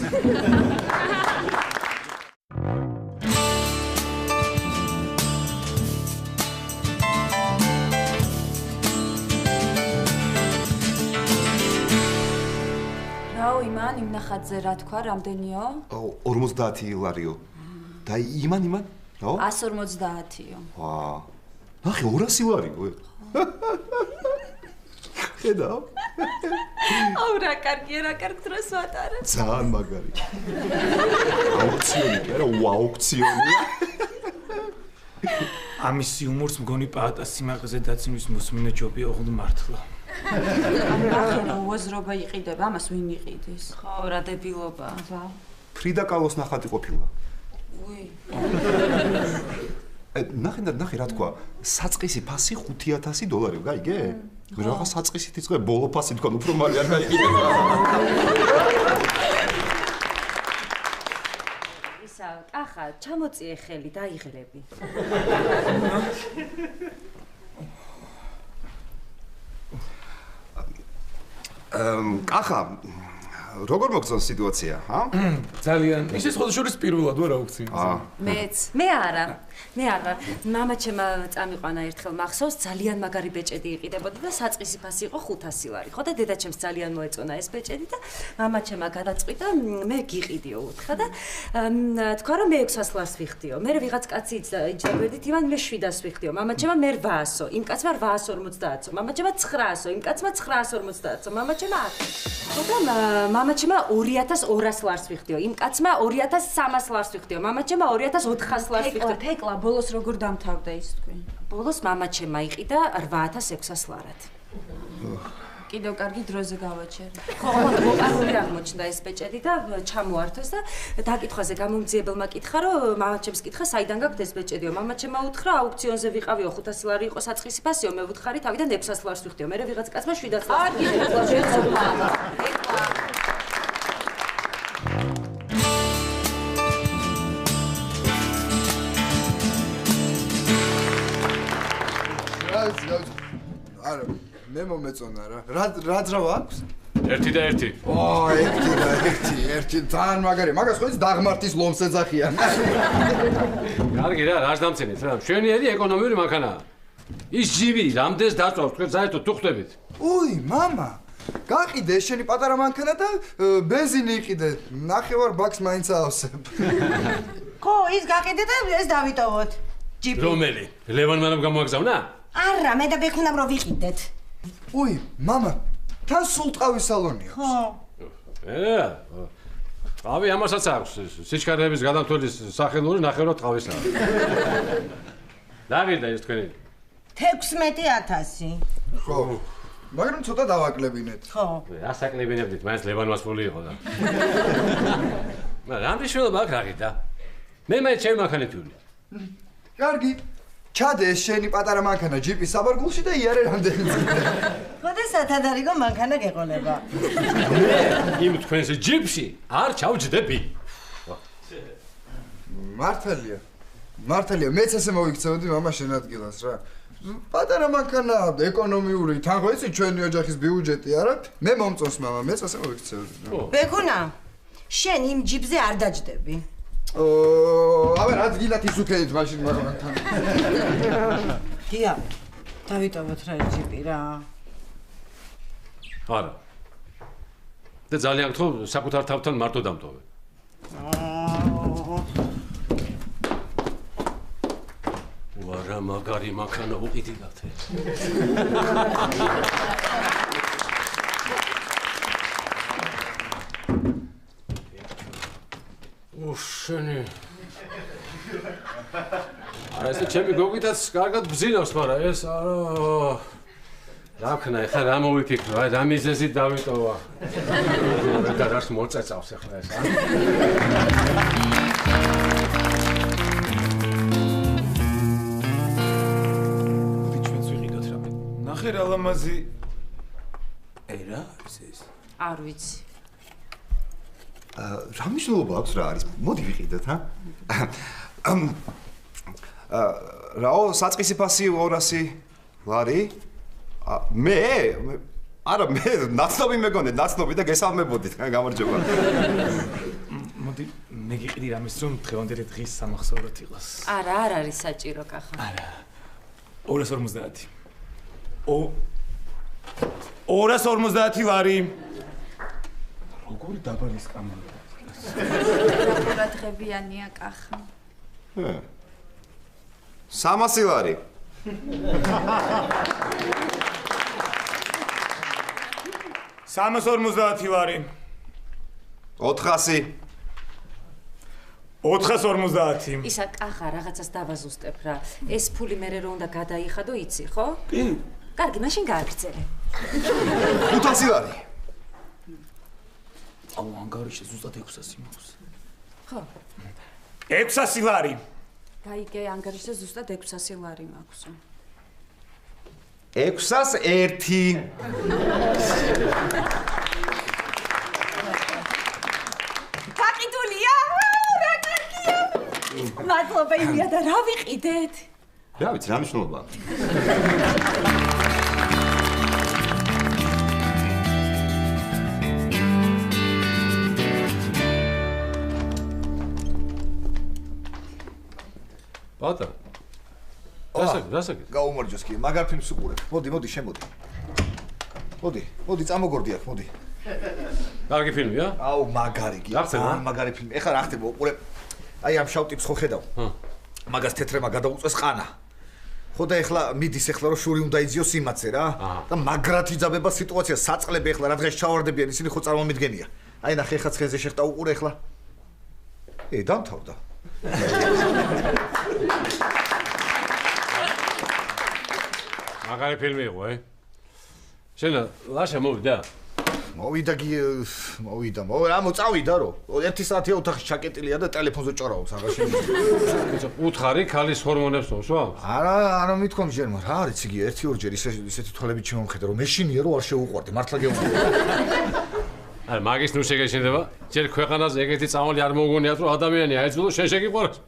რაო იმან იმ ნახატზე რა თქვა რამდენიო? 50 ლარიო. და იმან? რაო? 150-იო. ვა. ნახე 200 ლარიო. ხედავ? აუ რა კარგია, რა კარგ დროს ვატარებ. ძალიან მაგარი. აუქციონი, არა აუქციონია. ამის იუმორს მგონი პაატას სიმაღლეზე დაცინვის მოსმინე ჯობია ოღონდ მართლა. ახლა უაზრობა იყიდება, ამას ვინ იყიდეს? ხო, რა დებილობა. ფრიდა კალოს ნახატი ყოფილა. უი. ნახე რა თქვა, საწყისი ფასი $5,000, გაიგე? რა საწყისით იწყე, ბოლო ფასი თქვა, უფრო მალე არ გაიგება. ისა, კახა, ჩამოწიე ხელი, დაიღლები. კახა, როგორ მოგწონს სიტუაცია, ჰა? ძალიან. ისე ხოდაშორის პირველად ვარ აუქციონზე. მეც. მე არა. მამაჩემ წამიყვანა ერთხელ მახსოვს, ძალიან მაგარი ბეჭედი იყიდებოდა და საწყისი ფასი იყო 500 ლარი. ხო და დედაჩემს ძალიან მოეწონა ეს ბეჭედი და მამაჩემა გადაწყვიტა მე გიყიდიო უთხრა და თქვა რომ მე 600 ლარს ვიხდიო. მე ვიღაც კაცი იჯდა გვერდით, იმან მე 700 ვიხდიო. მამაჩემა მე 800, იმ კაცმა 850, მამაჩემა 900, იმ კაცმა 950, მამაჩემა 1000. ხო და მამაჩემა 2200 ლარს ვიხდიო. იმ კაცმა 2300 ლარს ვიხდიო. მამაჩემა 2400 ლარს ვიხდიო. თეკლა ბოლოს როგორ დამთავრდა ის თქვი? ბოლოს მამაჩემა იყიდა 8600 ლარად. კიდევ კარგი დროზე გავაჩერე. ხო, მოკარული აღმოჩნდა ეს ბეჭედი და ჩამოართვეს და დაკითხვაზე გამომძიებელმა კითხა, რომ მამაჩემს კითხა, საიდან გაქვთ ეს ბეჭედიო? მამაჩემა უთხრა, აუქციონზე ვიყავიო, 500 ლარი იყო საწყისი ფასიო, მე ვუთხარი თავიდან 600 ლარს ვიხდიო. მე ვიღაც კაცმა 700 ლარს. არა, მე მომეწონა რა. რა ძრავა აქვს? ერთი და ერთი. ერთი თან მაგარი. მაგას ხო ის დაღმართის ლომს ეძახიან. კარგი რა, რას დამცენით რა? მშვენიერი ეკონომიური მანქანაა. ის ჯიბი რამდენს დაწვავს თქვენ საერთოდ თუ ხვდებით? უი, мама. გაყიდე შენი პატარა მანქანა და ბენზინი იყიდე. ნახევარ ბაქს მაინც ავსებ. ხო, ის გაყიდე და ეს დავიტოვოთ. ჯიპი. რომელი? ლევან მანამ გამოაგზავნა? არა, მე და ბექუნამ რო ვიყიდეთ. უი, мама, თან სულ ტყავის სალონია. ხო. ტყავი ამასაც აქვს. სიჩქარეების გადამთვალის სახელური ნახევრად ტყავისაა. დაგირდა ეს თქვენი? 16000. ხო. მაგრამ ცოტა დავაკლებინეთ. ხო. რას აკლებინებდით? მაინც ლევანვას ფული იყო და. მაგრამ მნიშვნელობა აქვს რაგიდა. მე მაინც ჩემი მანქანით ვივლი. კარგი. ჩადე ეს შენი პატარა მანქანა ჯიპის საბარგულში და იარე რამდენი წელი. ხო და სათადარიგო მანქანა გეყოლება. იმ თქვენს ჯიპში არ ჩავჯდები. მართალია, მეც ესე მოვიქცეოდი მამა შენ ადგილას რა. პატარა მანქანა, ეკონომიური, თან ხო იცი ჩვენი ოჯახის ბიუჯეტი არა? მე მომწონს მამა, მეც ასე მოვიქცეოდი. ბექუნა, შენ იმ ჯიპზე არ დაჯდები. აბა რა გინდათ ის უქენით მაშინ მაგალითად. გია, დავიტოვოთ რა ეს ჯიპი რა. არა. და ძალიან გთხოვ საკუთარ თავთან მარტო დამტოვე. ვარა მაგარი მანქანა უყიდიდათ. უშენი. არა ეს ჩემი გოგითაც კარგად ბზინავს, მაგრამ ეს არა. რა ვქნა, ეხლა რა მოვიფიქრო, აი რა მიზეზით დავიტოვა. და რას მოწეწავს ეხლა ეს, ა? ჩვენც ვიყიდოთ რამე. ნახე რა ლამაზი. რა ის? არ ვიცი. რა მნიშვნელობა აქვს რა არის? მოდი ვიყიდოთ, ჰა? რაო, საწყისი ფასი 200 ლარი? მე? არა, მე ნაცნობი მეგონე, ნაცნობი და გესალმებოდით, გამარჯობა. მოდი, მე გიყიდი რამეს რომ დღევანდელი დღის სამახსოვროდ იყოს. არა, არ არის საჭირო კახა. არა. 250. 250 ლარი. როგორი დაბალი სკამაა. ყურადღებიანია კახა. 300 ლარი. 350 ლარი. 400. 450. ისა კახა რაღაცას დავაზუსტებ რა. ეს ფული მე რო უნდა გადაიხადო, იცი, ხო? კი. კარგი, მაშინ გააგრძელე. 500 ლარი. აუ, ანგარიში ზუსტად 600 მაქვს. ხო. 600 ლარი. გაიგე, ანგარიშზე ზუსტად 600 ლარი მაქვს. 601. გაყიდულია? რა კარგია. მადლობა იმია და რა ვიყიდეთ? რა ვიცი, რა მნიშვნელობა აქვს? ბატონო. რასაკეთე? გაუმარჯოს კი, მაგარ ფილმს უყურებ. მოდი, შემოდი. მოდი, წამოგორდი აქ, მოდი. კარგი ფილმია? აუ, მაგარი კი. მაგარი ფილმი. ეხლა რა ხდება, უყურებ. აი ამ შავ ტიპს ხო ხედავ? მაგას თეთრემა გადაუწეს ყანა. ხო და ეხლა მიდის ეხლა რომ შური უნდა იძიოს იმაცე რა. და მაგრად იძაბება სიტუაცია, საწყლები ეხლა რა დღეს ჩავარდებიან, ისინი ხო წარმომიდგენია. აი ნახე ეხლა ცხენზე შეხტა უყურე ეხლა. დამთავრდა. მაგარი ფილმი იყო, შენა ლაშა მოვიდა. მოვიდა. რა მოწავიდა რო? 1 საათია ოთახში ჩაკეტილია და ტელეფონზე ჭორაობს აღაში. უთხარი ქალის ჰორმონებს მოსვავს? არა მithkom ჯერმა. რა არის იგი 1-2 ჯერ ისეთი თვალებით შემომხედა რომ მეშინია რომ არ შეუყვარდი. მართლა გეუბნები. არა, მაგის ნუ შეგეშინდება. ჯერ ქვეყანაზე ეგეთი წამალი არ მოგონიათ რომ ადამიანი აეძულო შენ შეგიყვაროს.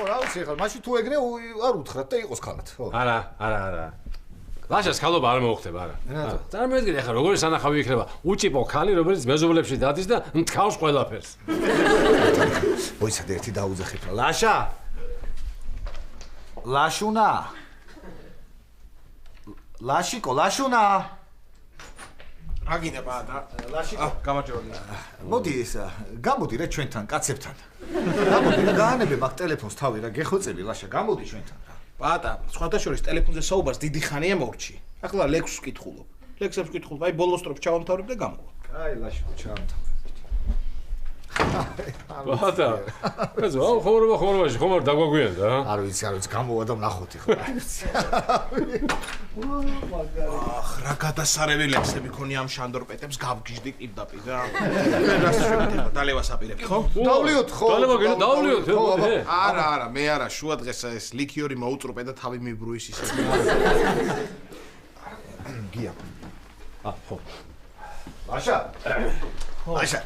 რა ვიცი ხარ, მაშინ თუ ეგრე არ უთხრათ და იყოს ქალად, ხო? არა. ლაშას ხალობა არ მოხდება არა. წარმოიდგინე ახლა როგორი სანახავი იქნება უჭიპო ქალი რომელიც მეზობლებში დადის და მთქავს ყველაფერს. მოიცადე ერთი დაუძახით რა. ლაშა. ლაშუნა. ლაშიკო, ლაშუნა. რა გინდა პატა? ლაშიკო, გამარჯობა. მოდი ეს გამოდი რა ჩვენთან კაცებთან. გამოდი რა გაანებე მაგ ტელეფონს თავი რა გეხოცები ლაშა გამოდი ჩვენთან რა. პატა, სხვათა შორის ტელეფონზე საუბარს დიდი ხანია მორჩი. ახლა ლექსს ვკითხულობ. ლექსებს ვკითხულობ, აი ბოლოს დროებს ჩავამთავრებ და გამოვა. აი ლაშიკო ჩავამთავრებ. ბატა. კაცო, აუ ხომრობაში ხომ არ დაგვაგვიანდა რა? არ ვიცი, გამოვა და ვნახოთ ეხლა. ახ, რა გადასარევი ლექსები ქონია ამ შანდორ პეტებს გავგიჟდი პირდაპირ რა. რას შეიძლება დალევას აპირებ, ხო? დავლიოთ ხო? დავლიოთ. არა, მე არა, შუა დღეს ეს ლიქიორი მოუწრუპე და თავი მიბრუის ისე. გია. ხო. ლაშა. ლაშა.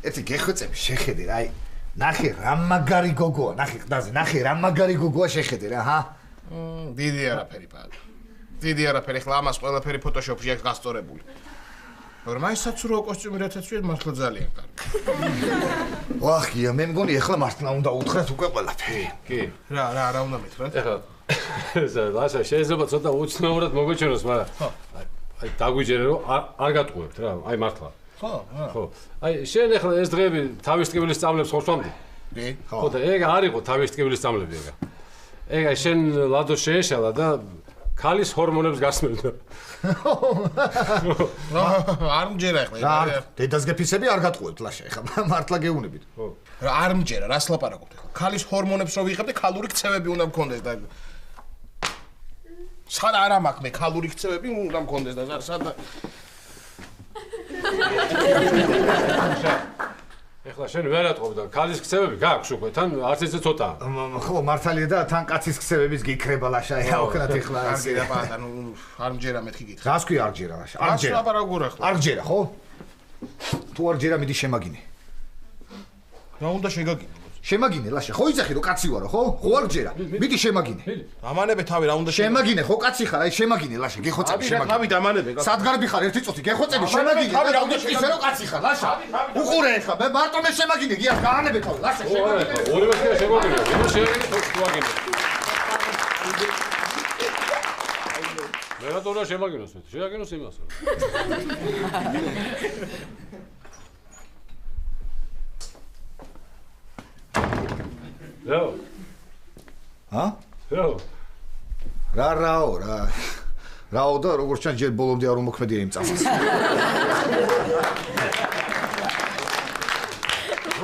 ერთი გეხვეწები შეხედე რა, აი ნახე რა მაგარი გოგოა, ნახე ყდაზე, ნახე რა მაგარი გოგოა შეხედე რა, ჰა? დიდი არაფერი პატა. დიდი არაფერი, ხლა ამას ყველაფერი ფოტოშოპში აქვს გასწორებული. მაგრამ აი საცურაო კოსტიუმი რაცაც ვიარ მართლა ძალიან კარგი. ვახია, მე მგონი ეხლა მართლა უნდა უთხრათ უკვე ყველაფერი. კი. რა უნდა მითხრათ? ეხლა ლაშა შეიძლება ცოტა უცნაურად მოგეჩვენოს, მაგრამ აი დაგვიჯერე რომ არ გატყუებთ რა, აი მართლა. ხო. აი შენ ახლა ეს დღეები თავის ტკივილის სწავლებს ხარ სვამდი? კი. ხო და ეგ არ იყო თავის ტკივილის სწავლები ეგა. ეგ აი შენ ლადო შეეშალა და ქალის ჰორმონებს გასმევდა. არ მჯერა ახლა. რა, დედას გეფისები არ გატყუებთ ლაშა, ეხლა მართლა გეუნებით. ხო. რა არ მჯერა, რას ლაპარაკობთ ახლა? ქალის ჰორმონებს რო ვიღებ და ქალური ქცევები უნდა მქონდეს და სად არა მაქვს მე ქალური ქცევები უნდა მქონდეს და სად ეხლა შენ ვერ ატყობ და ქალის ქცევები გაქვს უკვე თან არც ისე ცოტაა. ხო, მართალია და თან კაცის ქცევების გიქრება ლაშა, ეხლა ეხლა ასე და პატა, ნუ არ მჯერა მეთქი გითხრა. რას ქვია არ ჯერა ლაშა? არ ჯერა. არ ჯერა, ხო? თუ არ ჯერა მიდი შემაგინე. რა უნდა შეგაგინე? შემაგინე ლაშა, ხო იცახი რომ კაცი ვარო, ხო? ხო არ ჯერა. მიდი შემაგინე. დამანებე თავი რა უნდა შემაგინე, ხო კაცი ხარ, აი შემაგინე ლაშა, გეხოცები შემაგინე. თავი დამანებე. სადგარბი ხარ ერთი წუთი, გეხოცები შემაგინე. თავი რა უნდა ისე რომ კაცი ხარ, ლაშა. უყურე ახლა, მე მარტო მე შემაგინე, გია გაანებე თავი, ლაშა შემაგინე. ორივე შემაგინე, იმას შეაგინე თუ შევაგინე. მე რა თორა შემაგინოს, შეაგინოს იმას. რაო? ჰა? რაო? რაო და როგორც ჩან ჯერ ბოლომდე არ უმოქმედია იმ წამს.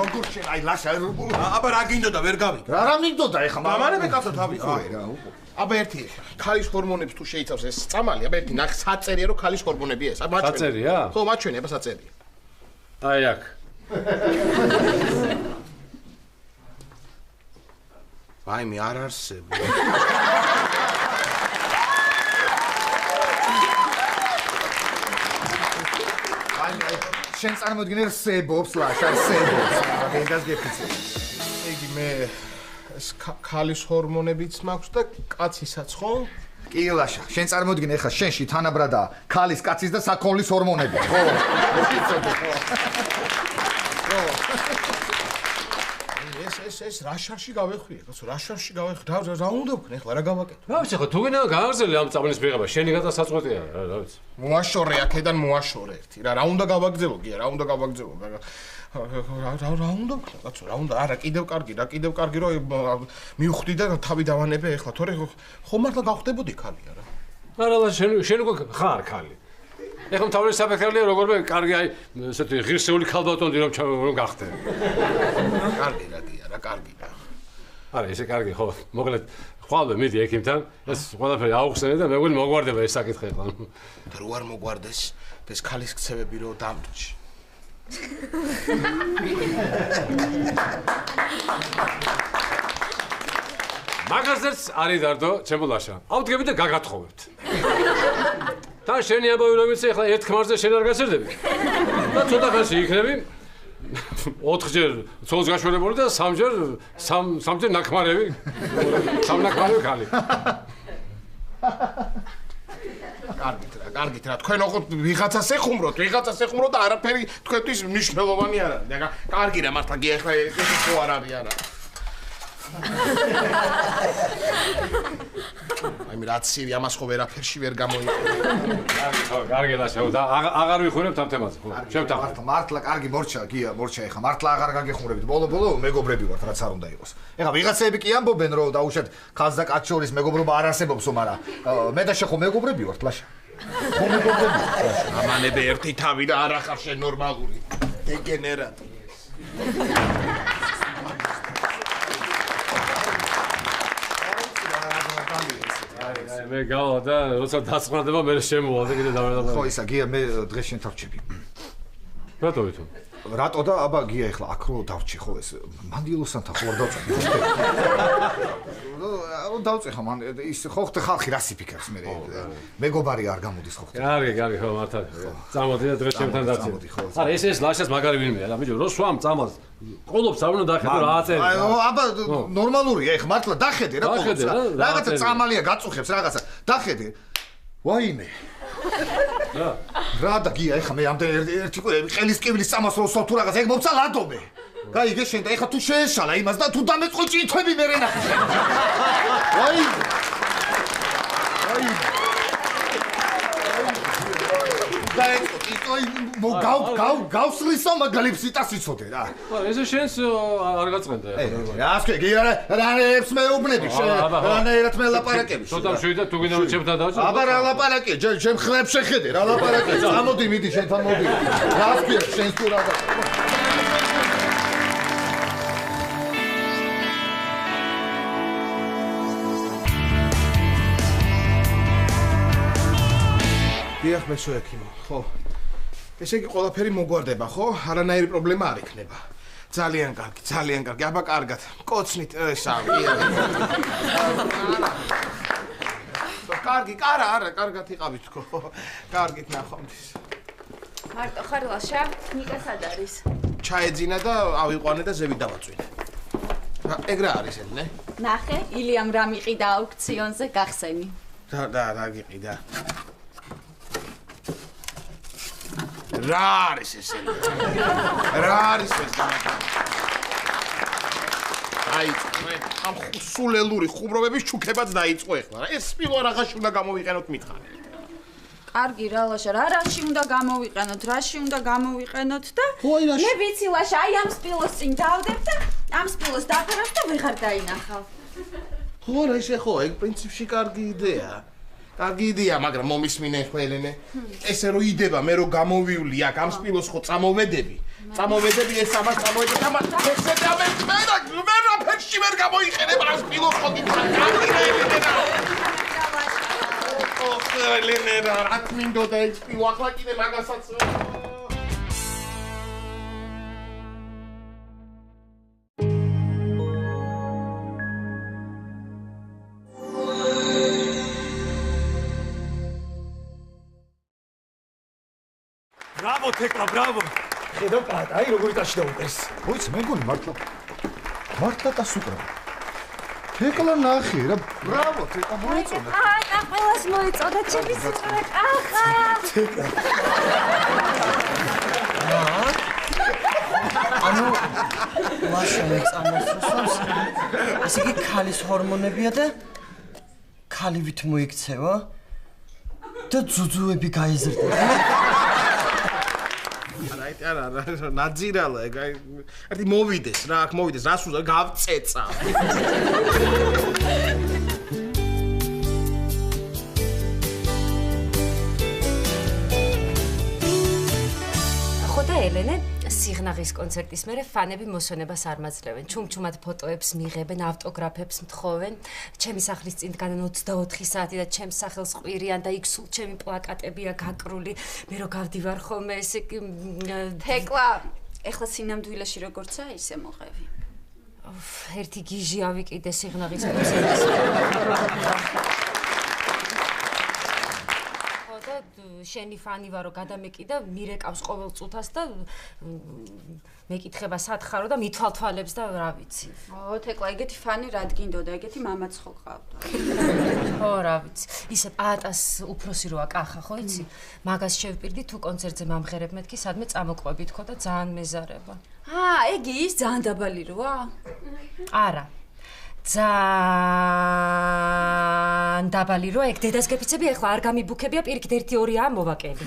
როგორ შენ აი ლაშა აბა რა გინდოდა ვერ გავიგე. რა მინდოდა ეხლა? დამანებე კაცო თავი. რა. აბა ერთი ქალის ჰორმონებს თუ შეიცავს ეს წამალი, აბა ერთი ნახე საწერია რომ ქალის ჰორმონები ეს. აბა მაჩვენე. საწერია? ხო, მაჩვენე, აბა საწერია. აი აქ. აი მე არ არსებ. აი შენ წარმოდგინე სებობს ლაშა სებობს. ეგას გეფიცე. იგი მე ეს ქალის ჰორმონებიც მაქვს და კაცისაც ხო? კი ლაშა, შენ წარმოდგინე ახლა შენში თანაბრადაა ქალის, კაცის და საქონლის ჰორმონები, ხო? ეს რა შარში გავეხვიე, კაცო, რა შარში გავეხვი? რა უნდა ვქნე ახლა, რა გავაკეთო? რა ვიცი, ხო თუ გინდა გააგრძელე ამ წამლის მიღება, შენი გადასაწყვეტია, რა ვიცი. მოაშორე აქედან მოაშორე ერთი. რა უნდა გავაგრძელო, გია, რა უნდა გავაგრძელო? რა უნდა ვქნე, კაცო, რა უნდა? არა, კიდევ კარგი, რომ მივხვდი და თავი დავანებე ახლა, თორე ხო მართლა გავხდებოდი ქალი არა? არა, შენ უკვე ხარ ქალი. ეხლა თავის საფეხურია როგორმე კარგი აი ესეთი ღირსეული ქალბატონი რომ გახდე. კარგი რა გია, რა კარგი რა. არა, ესე კარგი ხო, მოკლედ ხვალე მიდი ექიმთან, ეს ყველაფერი აუხსენე და მე გვი მოგვარდება ეს საკითხი ახლა. და რო არ მოგვარდეს, ეს ქალის ქცევები რო დამრჩი. მაგაზერც არის დარდო, ჩემო ლაშა. ავდგები და გაგათხოვებთ. თან შენი ამბავი რომ იცი ახლა ერთ ქმარზე შენ არ გასერდები. და ცოტა ხანში იქნები 4ჯერ ცოლს გაშვერებული და 3ჯერ ნაკმარევი. 3 ნაკმარევი ქალი. კარგით რა, თქვენ ოღონდ ვიღაცას ეხუმროთ და არაფერი თქვენთვის მნიშვნელოვანი არ არის. კარგი რა, მართლა გია ახლა ეს ხო არ არის არა. აი მე რაც სირი ამას ხო ვერაფერში ვერ გამოიყო. კარგი და შევდა აღარ ვიხურებთ ამ თემაზე ხო შევდა მართლა კარგი მორჩა გია მორჩა ეხა მართლა აღარ გაგეხმურებით ბოლო მეგობრები ვართ რაც არ უნდა იყოს ეხა ვიღაცები კი ამბობენ რომ დაუშვათ ქალს და კაცს შორის მეგობრობა არ არსებობსო მაგრამ მე და შე ხო მეგობრები ვართ ლაშა ხო მეგობრები ვართ ამანები ერთი თავი და არ ახარ შენ ნორმალური დეგენერატი მე გავა და როცა დაწყნადება მე შემოვალ და კიდე დავერდაბა ხო ისა გია მე დღეს შენ თავჩები რატო ვითომ რატო და აბა გია ეხლა აქ რო დავჭი ხო ეს მანდილოსანთან ხო არ დავჭი დავჭი ხა მან ის ხო ხტე ხალხი რას იფიქრებს მე მეგობარი არ გამოდის ხო ხტე კარგი ხო მართლა წამოდი და დღეს ჩემთან დაცი არა ეს ლაშას მაგარი ვინმეა და ბიჭო რო სვამ წამალს ყოლობს არ უნდა დახედო რა აწერი აბა ნორმალურია ეხლა მართლა დახედე რა ყოლობს რაღაცა წამალია გაწუხებს რაღაცა დახედე ვაიმე რა და გია ეხლა მე ამდენ ერთი ყელის კიბლის წამას რო სულ თუ რაღაც ეგ მოვცა ლადომე გაიგე შენ და ეხლა თუ შეეშალა იმას და თუ დამეწყო ჭითები მე რენახე ვაიმე გავსლისო მაგალებს იტას იცოდე რა. ესე შენს არ გაწყენდა. რა სკი რანებს მეუბნები შენ რანაერად მე ლაპარაკები. ცოტა მშვიდად თუ გინდა რომ ჩემთან დავჭერ. აბა რა ლაპარაკი შენ ხლებს შეხედე რა ლაპარაკი. წამოდი მიდი შენთან მოდი. რა სკი შენს თუ რა დიახ მე შეექიმო ხო ესე იგი ყველაფერი მოგვარდება ხო არანაირი პრობლემა არ იქნება ძალიან კარგი აბა კარგად მკოცნით ესა კარგი არა კარგად იყავით თქო კარგით ნახვამდის მარტო ხარ ლაშა ნიკა სად არის ჩაეძინა და ავიყვანე და ზევით დავაწვინე ეგ რა არის ელნე ნახე ილიამ რა მიყიდა აუქციონზე გახსენი და რა გიყიდა რა არის ეს? რა არის ეს? დაიწყე. ამ სულელური ხუმრობების ჩუქებაც დაიწყო ეხლა. ეს სპილო რაღაცში უნდა გამოვიყენოთ მითხარი. კარგი რა ლაშა, რაში უნდა გამოვიყენოთ და მე ვიცი ლაშა, აი ამ სპილოს წინ დავდებ და ამ სპილოს დაფარავს და ვეღარ დაინახავ. ხო რა ესე ხო, ეგ პრინციპში კარგი იდეაა. კარგი იდეა, მაგრამ მომისმინე ხო ელენე. ესე რომ იდება, მე რომ გამოვივლი აქ ამ სპილოს ხო წამოვედები ეს ამას წამოვედებ და ესე მე რაფერში ვერ გამოიყენებ ამ სპილოს ხო გითხრა. ელენე რა მინდოდა ეს სპილო ახლა კიდე მაგასაც Bravo, Tekla, bravo. Ხედავ კატა, აი როგორი ტაში დაუყეს. ვიცი, მე მგონი მართლა დასუკრა. Tekla ნახე რა, ბრავო, Tekla მოიწონა. კატა ყველას მოიწოდა, ჩემი სიტყვა კახა. Tekla. ანუ ლაშა მეწამოსოს. ესე იგი ქალის ჰორმონებია და ქალივით მოიქცევა და ძუძუები გაიზრდება. არა, ნაძირალა ეგ ერთი მოვიდეს რა, აქ მოვიდეს, რას უნდა გავწეცა. ხო და ელენე სიღნაღის კონცერტის მერე ფანები მოსვენებას არ მაძლევენ. ჩუმჩუმად ფოტოებს მიიღებენ, ავტოგრაფებს მთხოვენ. ჩემი სახლის წინ დგანან 24 საათი და ჩემს სახელს ყვირიან და იქ სულ ჩემი პლაკატებია გაკრული. მე რო გავდივარ ხოლმე ესე Tekla, ეხლა სინამდვილეში როგორცა ისე მოღევი. ერთი გიჟი ავიკიდე სიღნაღის კონცერტის. ხო და შენი ფანი ვარო გადამეკიდა მირეკავს ყოველ წუთას და მეკითხება სათხარო და მithვალთვალებს და რა ვიცი. ო, თეკლა ეგეთი ფანი რად გინდოდა, ეგეთი მამაც ხო ყავდა. ო, რა ვიცი. ისე პაატას უფროსი როა კახა, ხო იცი? მაგას შევპირდი თუ კონცერტზე მამღერებ მეთქი სადმე წამოყვები თქო და ძალიან მეზარება. ეგი ის ძალიან დაბალი როა? არა. ძალიან დაბალი როა, ეგ დედას გეფიცები, ეხლა არ გამიბუქებია, პირიქით 1-2-აა მოვაკელი.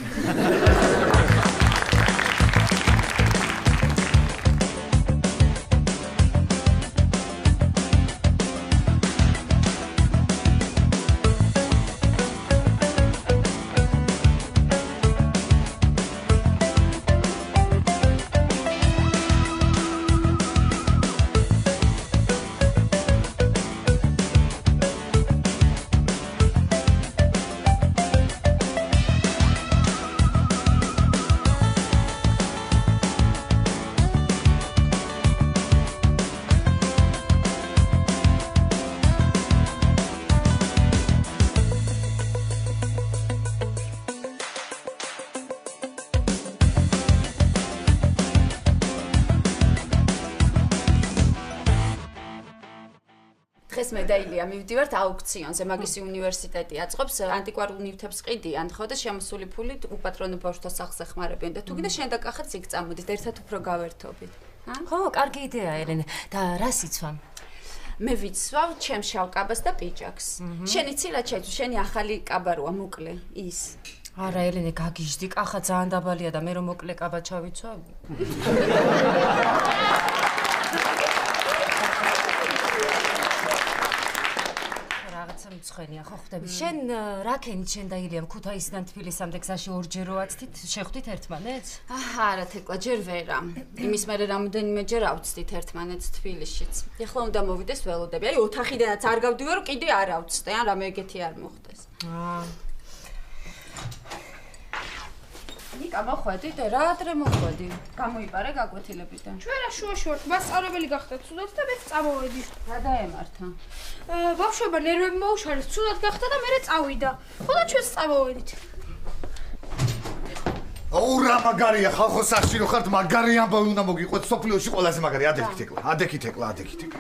დღეს მე და ილია მივდივართ აუქციონზე, მაგისი უნივერსიტეტი აწყობს ანტიკვარულ ნივთებს ყიდიან, ხო და შემოსული ფულით უპატრონო ბავშვთა სახლს ეხმარებიან და თუ კიდე შენ და კახაც იქ წამოდით, ერთად უფრო გავერთობით. ხო, კარგი იდეაა, ელენე. და რა სიცვამ? მე ვიცვავ ჩემს შავ კაბას და პიჯაკს. შენი ცილა ჩაიცვა, შენი ახალი კაბა როა მოკლე, ის. არა, ელენე, გაგიჟდი, კახა ძალიან დაბალია და მე რომ მოკლე კაბა ჩავიცვა. რაღაცა მწვენია, ხო ხვდები. შენ რაკენით შენ და ილიამ ქუთაისიდან თბილისამდე გზაში ორჯერ ვაცდით, შეხვდით ერთმანეთს? არა, თეკლა, ჯერ ვერა. იმის მერე რამოდენიმეჯერ ავწდით ერთმანეთს თბილისშიც. ეხლა უნდა მოვიდეს ველოდები. აი, ოთახიდანაც არ გავდივარ, კიდე არ ავწდე, ან რამე ეგეთი არ მოხდეს. ნიკა, მოხვედი და რა ადრე მოხვედი? გამოიპარე გაკვეთილებიდან. ჩვენ რა შუაში ვართ, მასწავლებელი გახდათ ცუდად და მეც წამოვედი. რა დაემართა? ბავშვობა ნერვები მოუშალეს, ცუდად გახდა და მერე წავიდა. ხო და ჩვენც წამოვედით. აუ რა მაგარია ხალხო სახში რო ხართ მაგარი ამბავი უნდა მოგიყვეთ სოფლიოში ყველაზე მაგარი ადექით ეკლა.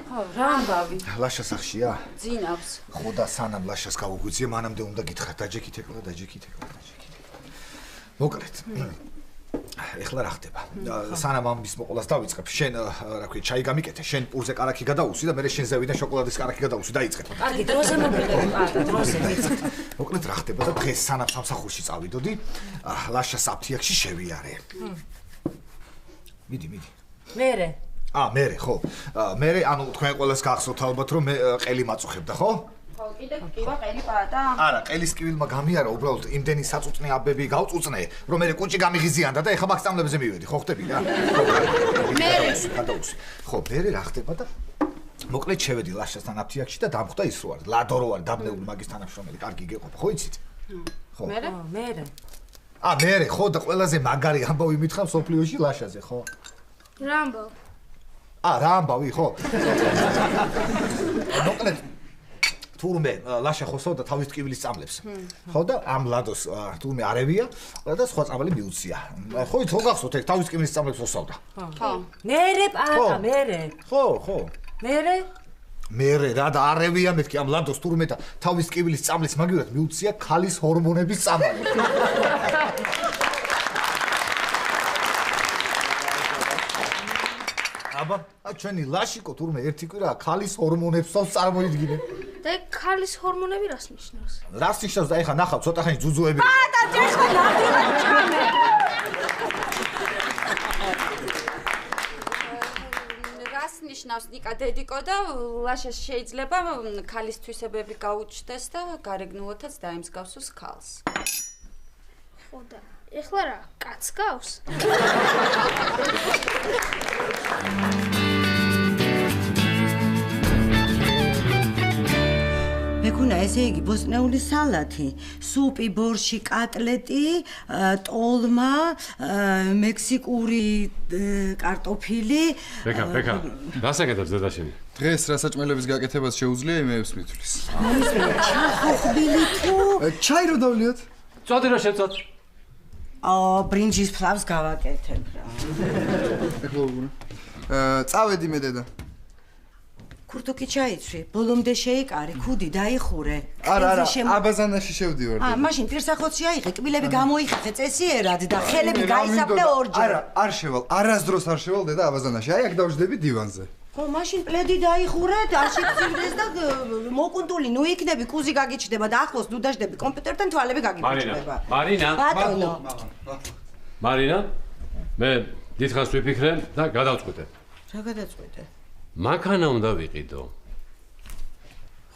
ხო, რა ამბავი? ლაშა სახშია? ძინავს. ხო და სანამ ლაშას გავუგვიძიე, მანამდე უნდა გითხრათ დაჯექით ეკლა. მოკლედ. ეხლა რა ხდება? სანამ ამის მოყოლას დავიწყებ, შენ რა ქვია, ჩაი გამიკეთე, შენ პურზე კარაქი გადაუსვი და მე შენ ზევიდან შოკოლადის კარაქი გადაუსვი, დაიწყეთ. კარგი, დროზე მოგილები, პატა, დროზე მიწყეთ. მოკლედ რა ხდება და დღეს სანამ სამსახურში წავიდოდი, ლაშას აფთიაქში შევიარე. მიდი. მერე. მერე, ხო. მერე, ანუ თქვენ ყველას გახსოვთ ალბათ, რომ მე ყელი მაწუხებდა, ხო? ხო, კიდე კივა ყელი პატა? არა, ყელის კივილმა გამიარა, უბრალოდ იმდენი საწუწნე აბები გავწუწნე, რომ მე კუჭი გამიღიზიანდა და ეხა მაგსტამლებზე მივედი, ხო ხტები რა? გადაუსვი. ხო, მერე რა ხდება და მოკლედ შევედი ლაშასთან აფთიაქში და დამხვდა ის რო არის, ლადო რო არის, დაბნეული მაგის თანამშრომელი, კარგი გეყოფ, ხო იცით? ხო. მერე? მერე. მერე, ხო და ყველაზე მაგარი ამბავი მითხრა სოფლიოში ლაშაზე, ხო? რა ამბავ? რა ამბავი, ხო? მოკლედ თურმე ლაშა ხოსავდა თავის ტკივილის წამლებს. ხო და ამ ლადოს თურმე არევია და სხვა წამალი მიუცია. ხო იცი, ხო გახსოვთ ეგ თავის ტკივილის წამლებს ხოსავდა. ხო. მერე პატა, მერე. ხო. მერე? მერე რა და არევია მეთქი ამ ლადოს თურმე და თავის ტკივილის წამლებს მაგივრად მიუცია ქალის ჰორმონების წამალი. აბა, ჩვენი ლაშიკო თურმე ერთი კვირა ქალის ჰორმონებსაც წარმოიდგინე. და ქალის ჰორმონები რას ნიშნავს? რას ნიშნავს და ეხა ნახავ ცოტა ხანი ძუძუები. პატა, ჯერხა ნამდვილად ჩამე. რას ნიშნავს ნიკა დედიკო და ლაშას შეიძლება ქალის თვისებები გაუჩნდეს და გარეგნულათაც დაემსგავსოს ქალს. ხო და ეხლა რა, კაც გავს? მეკუნა, ესე იგი ბოსტნეული სალათი, სუპი, ბორში, კატლეტი, ტოლმა, მექსიკური კარტოფილი. ბეკა, რასაკეთებს დედა შენი? დღეს რასაჭმელების გაკეთებას შეუძლია იმეებს მithვლის. ჩახოხბილი თუ? ჩაი რო დავლიოთ? წოდი რა შეწოთ. ბრინჯის ფლავს გავაკეთებ რა. ეხლა უგუნ. წავედი მე დედა. ქურთუკი ჩაიცვი, ბოლომდე შეიკარე, ქუდი დაიხურე. არა, აბაზანაში შევდივარ. მაშინ პირსახოცი აიღე, კბილები გამოიხეხე წესიერად და ხელები გაისაფლე ორჯერ. არ შევალ, არასდროს არ შევალ დედა აბაზანაში. აი აქ დავждები დივანზე. ხო, მაშინ პლედი დაიხურე, დაშიფცილდეს და მოკუნტული ნუ იქნები, კუზი გაგიჩნდება და ახლოს ნუ დაждები კომპიუტერთან თვალები გაგიფიჭდება. მარინა. ბატონო. მარინა, მე დიდხანს ვიფიქრე და გადავწყვიტე. რა გადაწყვეტე? მანქანა უნდა ვიყიდო.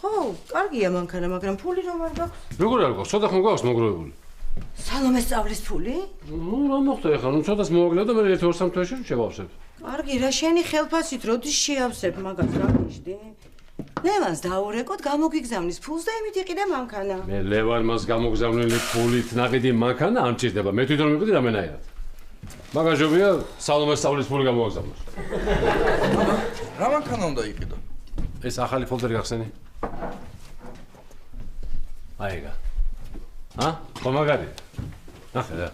ხო, კარგია მანქანა, მაგრამ ფული რომ არ გაქვს. როგორ არ გვაქვს? ცოტა ხომ გვაქვს მოგროვებული. სალომეს სწავლის ფული? ნუ რა მოხდა ახლა? ნუ ცოტას მოვაგля და მე 1-2 თვეში შევავსებ. კარგი, რა შენი ხელფასით როდის შეავსებ მაგას რა ნიშდი? ლევანს დაურეკოთ, გამოგვიგზავნის ფულს და იმით იყიდე მანქანა. მე ლევანმას გამოგზავნილი ფულით ნაყიდი მანქანა არ მჭირდება. მე თვითონ მივყიდი რამენაირად. მაგაჟობია სალომეს სწავლის ფული გამოგზავნოს. რა მანქანა უნდა იყიდო? ეს ახალი ფოლდერი გახსენი. აიგა. ხო მაგარი. ნახე რა.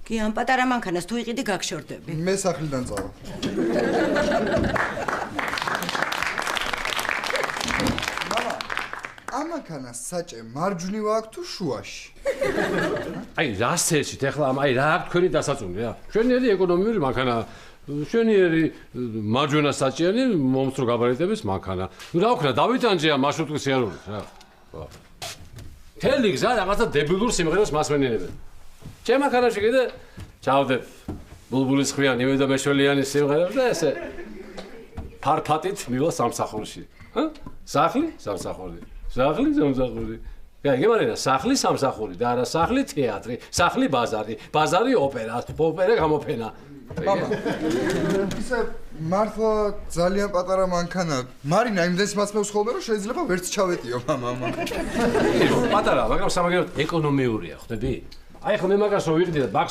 კი, ამ პატარა მანქანას თუ იყიდი გაგშორდები. მე სახლიდან წავა. მამა, ამ მანქანას საჭე მარჯვნივ აქვს თუ შუაში? აი რა სეჩით ახლა აი რა აქვს თქვენი დასაწუნი რა. შვენიერი ეკონომიური მანქანა, შვენიერი მარჯვენა საჭიანი მომცრო გაბარიტების მანქანა. რა ვქნა დავითანჯეა მარშრუტის სიარულით რა. ხო. თელი გზა რაღაცა დებილურ სიმღერას მასვენიერებენ. ჩემ მანქანაში კიდე ჩავდებ ბულბულის ხვიანი და მეშველიანის სიმღერა და ესე ფარფატით მივა სამსახურში. სახლი, სამსახური. სახლი, სამსახური. გეგმარია სახლი, სამსახური და არა სახლი, თეატრი, სახლი, ბაზარი, ბაზარი, ოპერა, ოპერა გამოფენა. მამა. ისე მართლა ძალიან პატარა მანქანა. მარინა იმდენს მასმევს ხოლმე რომ შეიძლება ვერც ჩავეტიო, მამა. პატარა, მაგრამ სამაგეროდ ეკონომიურია, ხვდები? აი ხო მე მაგას რო ვიყდი და ბაქს